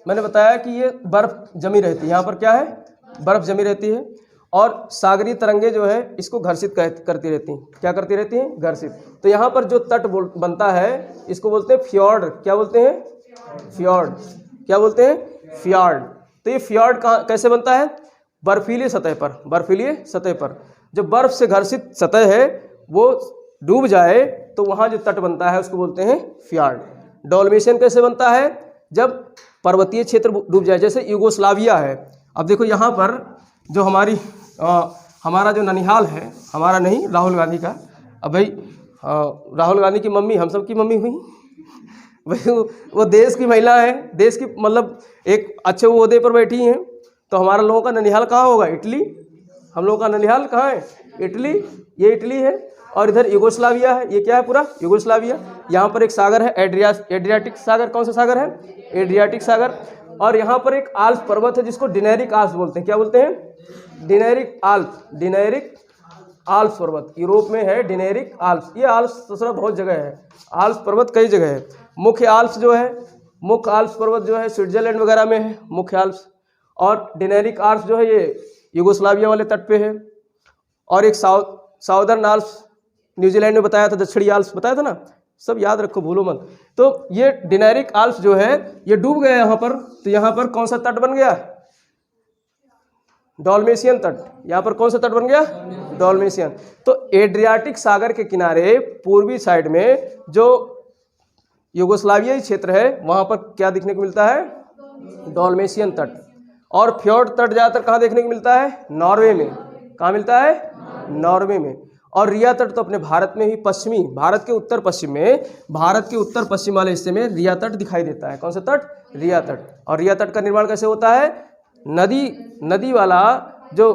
मैंने बताया कि ये बर्फ जमी रहती है। यहाँ पर क्या है? बर्फ जमी रहती है, और सागरीय तरंगे जो है इसको घर्षित करती रहती हैं। क्या करती रहती हैं? घर्षित। तो यहाँ पर जो तट बनता है इसको बोलते हैं फ्यॉर्ड। क्या बोलते हैं? फ्यॉर्ड। क्या बोलते हैं? फ्यॉर्ड। तो ये फ्यॉर्ड कैसे बनता है? बर्फीली सतह पर, बर्फीली सतह पर जब बर्फ से घर्षित सतह है वो डूब जाए तो वहाँ जो तट बनता है उसको बोलते हैं फ्यॉर्ड। डॉल्मेशियन कैसे बनता है? जब पर्वतीय क्षेत्र डूब जाए, जैसे यूगोस्लाविया है। अब देखो यहाँ पर जो हमारा जो ननिहाल है, हमारा नहीं, राहुल गांधी का। अब भाई राहुल गांधी की मम्मी हम सब की मम्मी हुई भाई, वो देश की महिला है, देश की मतलब एक अच्छे ओहदे पर बैठी हैं। तो हमारा लोगों का ननिहाल कहाँ होगा? इटली। हम लोगों का ननिहाल कहाँ है? इटली। ये इटली है। और इधर यूगोस्लाविया है। ये क्या है? पूरा यूगोस्लाविया। यहाँ पर एक सागर है एड्रियाटिक सागर। कौन सा सागर है? एड्रियाटिक सागर। और यहाँ पर एक आल्प्स पर्वत है जिसको डिनेरिक आल्प्स बोलते हैं। क्या बोलते हैं? डिनेरिक आल्प्स। डिनेरिक आल्प्स पर्वत यूरोप में है, डिनेरिक आल्प्स। ये आल्प्स दूसरा बहुत जगह है, आल्प्स पर्वत कई जगह है। मुख्य आल्प्स जो है, मुख्य आल्प्स पर्वत जो है स्विट्जरलैंड वगैरह में है मुख्य आल्प्स। और डिनेरिक आल्प्स जो है ये यूगोस्लाविया वाले तट पे है। और एक साउदर्न आल्प्स न्यूजीलैंड में बताया था, दक्षिणी आल्प्स बताया था ना, सब याद रखो, भूलो मत। तो ये डिनेरिक आल्प्स जो है ये डूब गया यहाँ पर। तो यहाँ पर कौन सा तट बन गया? डॉल्मेशियन तट। यहाँ पर कौन सा तट बन गया? डॉल्मेशियन। तो एड्रियाटिक सागर के किनारे पूर्वी साइड में जो यूगोस्लावियाई क्षेत्र है वहाँ पर क्या देखने को मिलता है? डॉल्मेशियन तट। और फ्योर्ड तट ज़्यादातर कहाँ देखने को मिलता है? नॉर्वे में। कहाँ मिलता है? नॉर्वे में। और रिया तट तो अपने भारत में ही पश्चिमी, भारत के उत्तर पश्चिम में, भारत के उत्तर पश्चिम वाले हिस्से में रिया तट दिखाई देता है। कौन सा तट? रिया तट। और रिया तट का निर्माण कैसे होता है? नदी वाला जो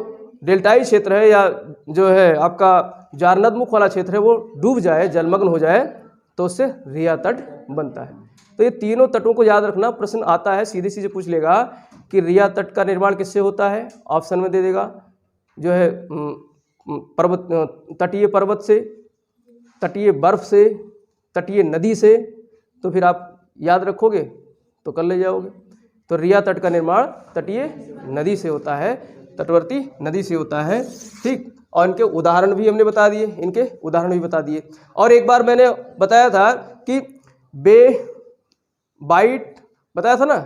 डेल्टाई क्षेत्र है या जो है आपका जारनदमुख वाला क्षेत्र है वो डूब जाए, जलमग्न हो जाए, तो उससे रिया तट बनता है। तो ये तीनों तटों को याद रखना। प्रश्न आता है सीधे सीधे पूछ लेगा कि रिया तट का निर्माण किससे होता है? ऑप्शन में दे देगा जो है पर्वत, तटीय पर्वत से, तटीय बर्फ से, तटीय नदी से, तो फिर आप याद रखोगे तो कर ले जाओगे। तो रिया तट का निर्माण तटीय नदी से होता है, तटवर्ती नदी से होता है। ठीक, और इनके उदाहरण भी हमने बता दिए, इनके उदाहरण भी बता दिए। और एक बार मैंने बताया था कि बे, बाइट बताया था ना,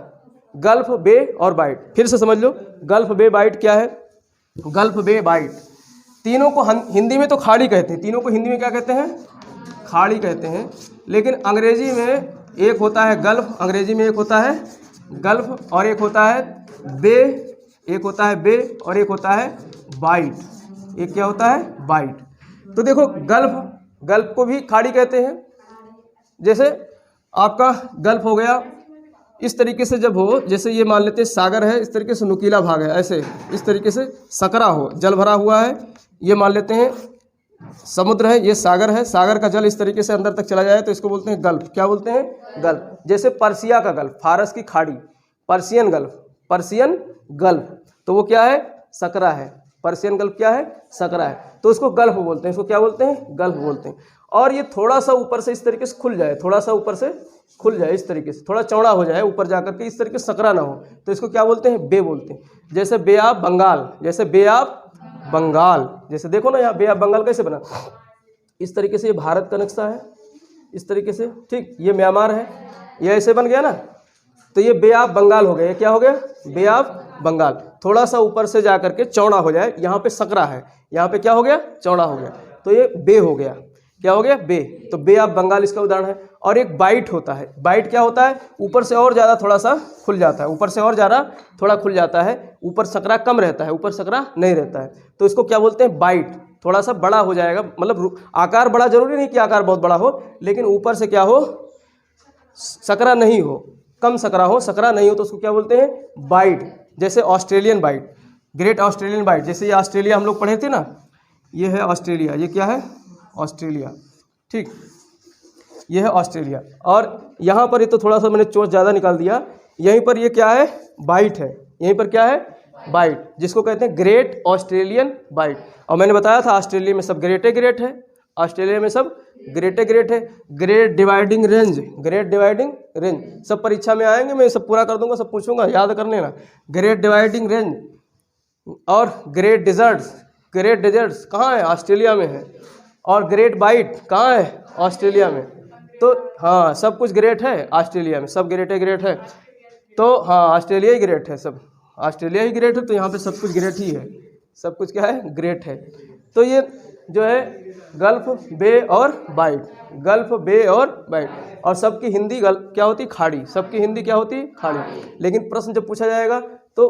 गल्फ, बे और बाइट। फिर से समझ लो, गल्फ, बे, बाइट क्या है। गल्फ, बे, बाइट तीनों को हिंदी में तो खाड़ी कहते हैं, तीनों को हिंदी में क्या कहते हैं, खाड़ी कहते हैं। लेकिन अंग्रेजी में एक होता है गल्फ, अंग्रेजी में एक होता है गल्फ, और एक होता है बे, एक होता है बे, और एक होता है बाइट। एक क्या होता है, बाइट। तो देखो, गल्फ को भी खाड़ी कहते हैं। जैसे आपका गल्फ हो गया, इस तरीके से जब हो, जैसे ये मान लेते हैं सागर है, इस तरीके से नुकीला भाग है, ऐसे इस तरीके से सकरा हो, जल भरा हुआ है, ये मान लेते हैं समुद्र है, ये सागर है, सागर का जल इस तरीके से अंदर तक चला जाए तो इसको बोलते हैं गल्फ। क्या बोलते हैं, गल्फ। जैसे पर्सिया का गल्फ, फारस की खाड़ी, पर्सियन गल्फ, पर्सियन गल्फ, तो वो क्या है, सकरा है। पर्सियन गल्फ क्या है, सकरा है, तो उसको गल्फ बोलते हैं। इसको क्या बोलते हैं, गल्फ बोलते हैं। और ये थोड़ा सा ऊपर से इस तरीके से खुल जाए, थोड़ा सा ऊपर से खुल जाए, इस तरीके से थोड़ा चौड़ा हो जाए ऊपर जाकर के, इस तरीके से सकरा ना हो, तो इसको क्या बोलते हैं, बे बोलते हैं। जैसे बे ऑफ बंगाल, जैसे बे ऑफ बंगाल, जैसे देखो ना यहाँ बे ऑफ बंगाल कैसे बना, इस तरीके से ये भारत का नक्शा है, इस तरीके से। ठीक, ये म्यांमार है, ये ऐसे बन गया ना, तो ये बे ऑफ बंगाल हो गया। ये क्या हो गया, बे ऑफ बंगाल। थोड़ा सा ऊपर से जा करके चौड़ा हो जाए, यहाँ पे सकरा है, यहाँ पे क्या हो गया, चौड़ा हो गया, तो ये बे हो गया। क्या हो गया, बे। तो बे ऑफ बंगाल इसका उदाहरण है। और एक बाइट होता है। बाइट क्या होता है, ऊपर से और ज़्यादा थोड़ा सा खुल जाता है, ऊपर से और ज़्यादा थोड़ा खुल जाता है, ऊपर सकरा कम रहता है, ऊपर सकरा नहीं रहता है, तो इसको क्या बोलते हैं, बाइट। थोड़ा सा बड़ा हो जाएगा, मतलब आकार बड़ा, जरूरी नहीं कि आकार बहुत बड़ा हो, लेकिन ऊपर से क्या हो, सकरा नहीं हो, कम सकरा हो, सकरा नहीं हो, तो उसको क्या बोलते हैं, बाइट। जैसे Australian Bight, Great Australian Bight, जैसे ये ऑस्ट्रेलिया हम लोग पढ़े थे ना, ये है ऑस्ट्रेलिया, ये क्या है, ऑस्ट्रेलिया। ठीक, ये है ऑस्ट्रेलिया। और यहाँ पर ये तो थोड़ा सा मैंने चोट ज़्यादा निकाल दिया, यहीं पर ये क्या है, बाइट है, यहीं पर क्या है, बाइट, जिसको कहते हैं ग्रेट ऑस्ट्रेलियन बाइट। और मैंने बताया था ऑस्ट्रेलिया में सब ग्रेटे ग्रेट है, ऑस्ट्रेलिया में सब ग्रेटे ग्रेट है। Great dividing range, great dividing range, सब परीक्षा में आएंगे, मैं सब पूरा कर दूंगा, सब पूछूंगा, याद कर लेना। ग्रेट डिवाइडिंग रेंज और ग्रेट डिजर्ट्स, ग्रेट डिजर्ट्स कहाँ है, ऑस्ट्रेलिया में है। और ग्रेट बाइट कहाँ है, ऑस्ट्रेलिया में। तो हाँ, सब कुछ ग्रेट है ऑस्ट्रेलिया में, सब ग्रेटे ग्रेट है। तो हाँ, ऑस्ट्रेलिया ही ग्रेट है, सब ऑस्ट्रेलिया ही ग्रेट है, तो यहाँ पे सब कुछ ग्रेट ही है, सब कुछ क्या है, ग्रेट है। तो ये जो है गल्फ, बे और बाइट, गल्फ, बे और बाइट। और सबकी हिंदी क्या होती, खाड़ी, सबकी हिंदी क्या होती, खाड़ी। लेकिन प्रश्न जब पूछा जाएगा तो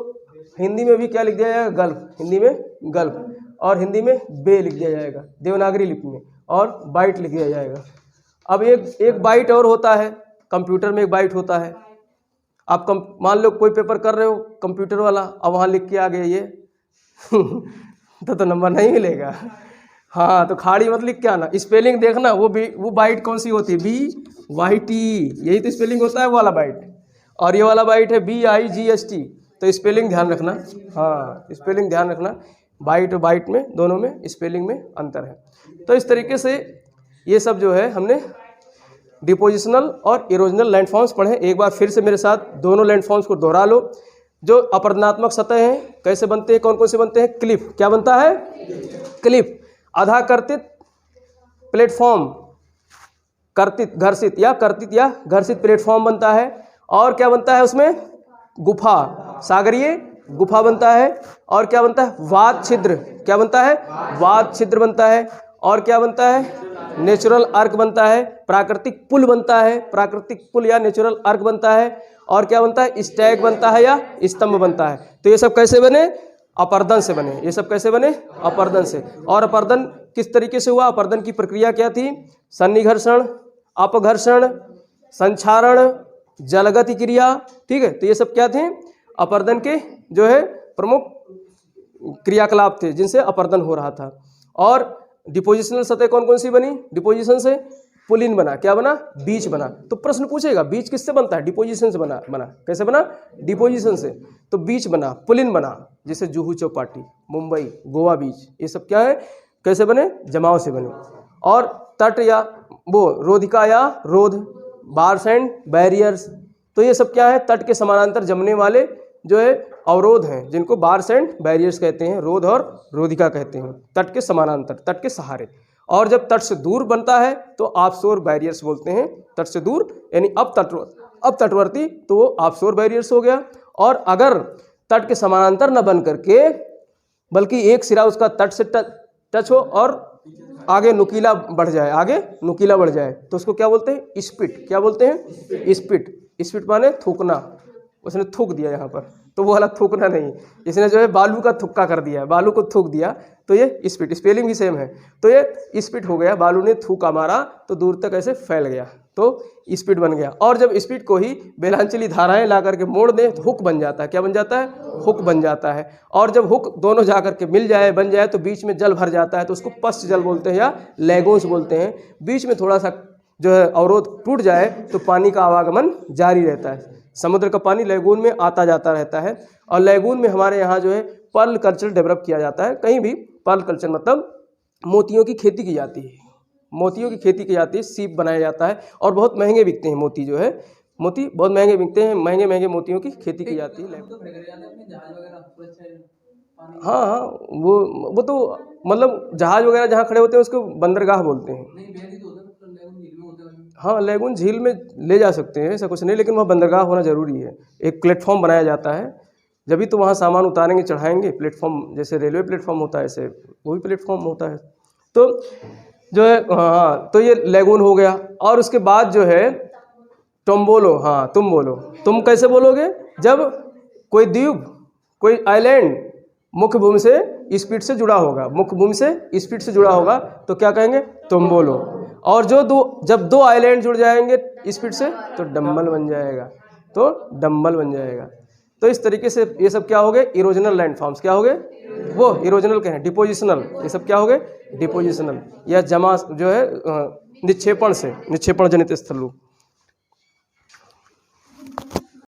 हिंदी में भी क्या लिख दिया जाएगा, गल्फ, हिंदी में गल्फ, और हिंदी में बे लिख दिया जाएगा देवनागरी लिपि में, और बाइट लिख दिया जाएगा। अब एक बाइट और होता है, कंप्यूटर में एक बाइट होता है। आप मान लो कोई पेपर कर रहे हो कंप्यूटर वाला, अब वहाँ लिख के आ गए ये तो नंबर नहीं मिलेगा। हाँ, तो खाड़ी मत लिख के आना, स्पेलिंग देखना, वो बाइट कौन सी होती है, BYT, यही तो स्पेलिंग होता है वो वाला बाइट। और ये वाला बाइट है BIGST, तो स्पेलिंग ध्यान रखना। हाँ, स्पेलिंग ध्यान रखना, बाइट और बाइट में दोनों में स्पेलिंग में अंतर है। तो इस तरीके से ये सब जो है हमने डिपोजिशनल और इरोजनल लैंडफॉर्म्स पढ़े। एक बार फिर से मेरे साथ दोनों लैंडफॉर्म्स को दोहरा लो। जो अपरदनात्मक सतह हैं कैसे बनते हैं, कौन कौन से बनते हैं, क्लिफ, क्या बनता है, क्लिफ। आधाकर्तित प्लेटफॉर्म, कर्तित घर्षित या घर्षित प्लेटफॉर्म बनता है। और क्या बनता है उसमें, गुफा, सागरीय गुफा बनता है। और क्या बनता है, वात छिद्र, क्या बनता है, वात छिद्र बनता है। और क्या बनता है, नेचुरल अर्क बनता है, प्राकृतिक पुल बनता है, प्राकृतिक पुल या नेचुरल अर्क बनता है। और क्या बनता है, स्टैग बनता है या स्तंभ बनता है। तो ये सब कैसे बने, अपरदन से बने, ये सब कैसे बने, अपरदन से। और अपरदन किस तरीके से हुआ, अपरदन की प्रक्रिया क्या थी, सन्निघर्षण, अपघर्षण, संक्षारण, जलगति क्रिया। ठीक है, तो ये सब क्या थे, अपरदन के जो है प्रमुख क्रियाकलाप थे जिनसे अपरदन हो रहा था। और डिपोजिशनल सतह कौन कौन सी बनी, डिपोजिशन से पुलिन बना, क्या बना, बीच बना। तो प्रश्न पूछेगा बीच किससे बनता है, डिपोजिशन से बना कैसे बना, डिपोजिशन से। तो बीच बना, पुलिन बना, जैसे जुहू चौपाटी, मुंबई, गोवा बीच, ये सब क्या है, कैसे बने, जमाव से बने। और तट या वो रोधिका या रोध, बार्स एंड बैरियर्स, तो ये सब क्या है, तट के समानांतर जमने वाले जो है अवरोध हैं, जिनको बार्स एंड बैरियर्स कहते हैं, रोध और रोधिका कहते हैं, तट के समानांतर, तट के सहारे। और जब तट से दूर बनता है तो ऑफशोर बैरियर्स बोलते हैं, तट से दूर यानी अब तटवर्ती तो वो ऑफशोर बैरियर्स हो गया। और अगर तट के समानांतर न बन करके बल्कि एक सिरा उसका तट से टच हो और आगे नुकीला बढ़ जाए, तो उसको क्या बोलते हैं, स्पिट। क्या बोलते हैं, स्पिट माने थूकना। उसने थूक दिया यहाँ पर, तो वो वाला थूकना नहीं, इसने जो है बालू का थुक्का कर दिया, बालू को थूक दिया, तो ये स्पिट, स्पेलिंग भी सेम है, तो ये स्पिट हो गया। बालू ने थूका मारा तो दूर तक ऐसे फैल गया, तो स्पिट बन गया। और जब स्पिट को ही बेलांचली धाराएं ला करके मोड़ दें तो हुक बन जाता है। क्या बन जाता है, हुक बन जाता है। और जब हुक दोनों जा करके मिल जाए, बन जाए, तो बीच में जल भर जाता है, तो उसको पश्च जल बोलते हैं या लैगून्स बोलते हैं। बीच में थोड़ा सा जो है अवरोध टूट जाए तो पानी का आवागमन जारी रहता है। समुद्र का पानी लैगून में आता जाता रहता है। और लैगून में हमारे यहाँ जो है पर्ल कल्चर डेवलप किया जाता है। कहीं भी पर्ल कल्चर मतलब मोतियों की खेती की जाती है, मोतियों की खेती की जाती है, सीप बनाया जाता है और बहुत महंगे बिकते हैं मोती, जो है मोती बहुत महंगे बिकते हैं, महंगे महंगे मोतियों की खेती की जाती है। हाँ, वो तो मतलब जहाज वगैरह जहाँ खड़े होते हैं उसको बंदरगाह बोलते हैं। हाँ, लैगून झील में ले जा सकते हैं, ऐसा कुछ नहीं, लेकिन वहाँ बंदरगाह होना ज़रूरी है। एक प्लेटफॉर्म बनाया जाता है, जब भी तो वहाँ सामान उतारेंगे चढ़ाएंगे, प्लेटफॉर्म जैसे रेलवे प्लेटफॉर्म होता है ऐसे वही प्लेटफॉर्म होता है। तो जो है हाँ, तो ये लैगून हो गया। और उसके बाद जो है तुम बोलो, हाँ तुम बोलो, तुम कैसे बोलोगे, जब कोई द्वीप, कोई आइलैंड मुख्य भूमि से स्पीड से जुड़ा होगा, मुख्य भूमि से स्पीड से जुड़ा होगा, तो क्या कहेंगे, तुम बोलो। और जब दो आइलैंड जुड़ जाएंगे स्पीड से तो डम्बल बन जाएगा, तो इस तरीके से ये सब क्या हो गए, इरोजनल लैंडफॉर्म्स। क्या हो गए, वो इरोजनल कहें, डिपोजिशनल, ये सब क्या हो गए, डिपोजिशनल या जमा जो है निक्षेपण जनित स्थल रूप।